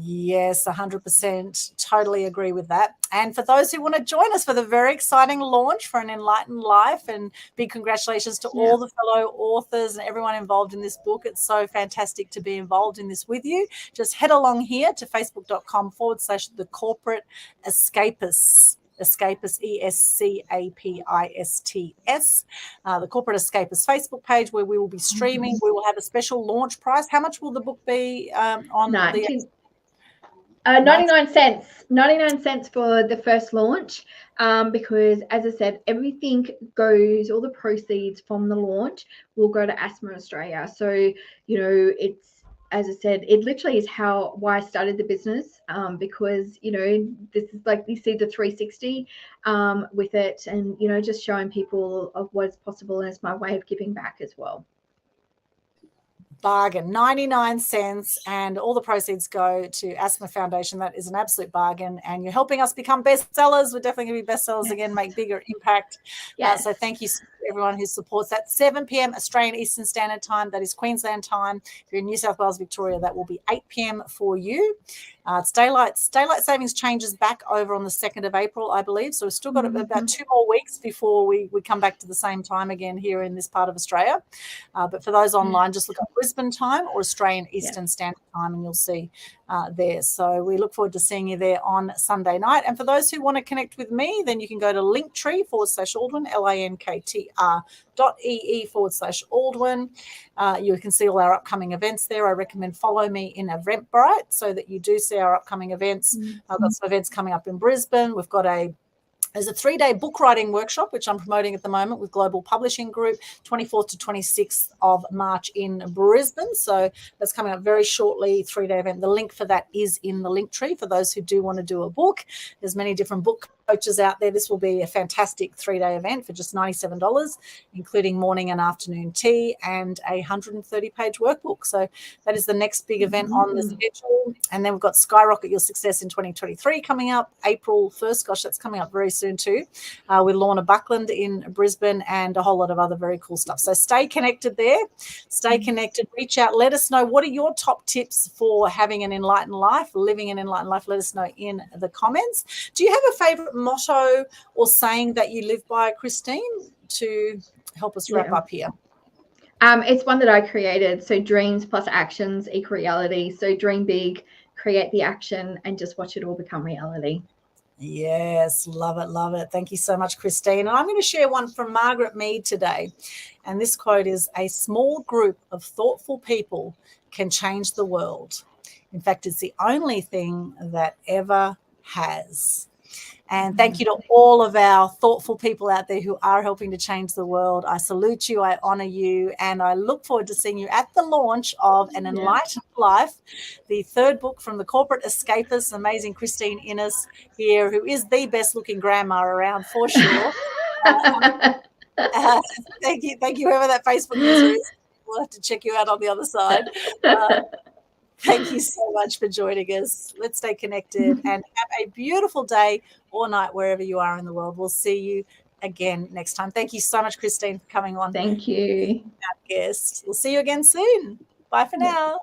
Yes, 100%. Totally agree with that. And for those who want to join us for the very exciting launch for An Enlightened Life, and big congratulations to all the fellow authors and everyone involved in this book. It's so fantastic to be involved in this with you. Just head along here to facebook.com/the corporate escapists. Escapists, ESCAPISTS, the Corporate Escapists Facebook page, where we will be streaming. We will have a special launch price. How much will the book be on 99 cents. 99 cents for the first launch, because, as I said, everything goes, all the proceeds from the launch will go to Asthma Australia. So, it's, as I said, it literally is why I started the business, because, this is like, you see the 360 with it, and, just showing people of what's possible, and it's my way of giving back as well. Bargain, 99 cents, and all the proceeds go to Asthma Foundation. That is an absolute bargain, and you're helping us become bestsellers. We're definitely going to be bestsellers again, make bigger impact. So thank you to everyone who supports that. 7 p.m. Australian Eastern Standard Time. That is Queensland time. If you're in New South Wales, Victoria, that will be 8 p.m. for you. It's daylight savings changes back over on the 2nd of April, I believe. So we've still got about 2 more weeks before we come back to the same time again here in this part of Australia. But for those online, just look up Brisbane time or Australian Eastern Standard Time, and you'll see there. So we look forward to seeing you there on Sunday night. And for those who want to connect with me, then you can go to linktree/Aldwyn, linktr.ee/Aldwyn. You can see all our upcoming events there. I recommend follow me in Eventbrite so that you do see our upcoming events. I've got some events coming up in Brisbane. There's a 3-day book writing workshop, which I'm promoting at the moment with Global Publishing Group, 24th to 26th of March in Brisbane. So that's coming up very shortly, 3-day event. The link for that is in the link tree for those who do want to do a book. There's many different book coaches out there. This will be a fantastic 3-day event for just $97, including morning and afternoon tea and a 130-page workbook. So that is the next big event on the schedule. And then we've got Skyrocket Your Success in 2023 coming up April 1st. Gosh, that's coming up very soon too. With Lorna Buckland in Brisbane and a whole lot of other very cool stuff. So stay connected there. Stay connected. Reach out. Let us know, what are your top tips for having an enlightened life, living an enlightened life? Let us know in the comments. Do you have a favourite motto or saying that you live by, Christine, to help us wrap up here? It's one that I created. So dreams plus actions equal reality. So dream big, create the action, and just watch it all become reality. Yes, love it, love it. Thank you so much, Christine. And I'm going to share one from Margaret Mead today. And this quote is, "A small group of thoughtful people can change the world. In fact, it's the only thing that ever has." And thank you to all of our thoughtful people out there who are helping to change the world. I salute you, I honor you, and I look forward to seeing you at the launch of An Enlightened Life, the third book from the corporate escapists, amazing Christine Innes here, who is the best looking grandma around for sure. Thank you, whoever that Facebook user is. We'll have to check you out on the other side. Thank you so much for joining us. Let's stay connected and have a beautiful day or night wherever you are in the world. We'll see you again next time. Thank you so much, Christine, for coming on. Thank you. Guest. We'll see you again soon. Bye for now.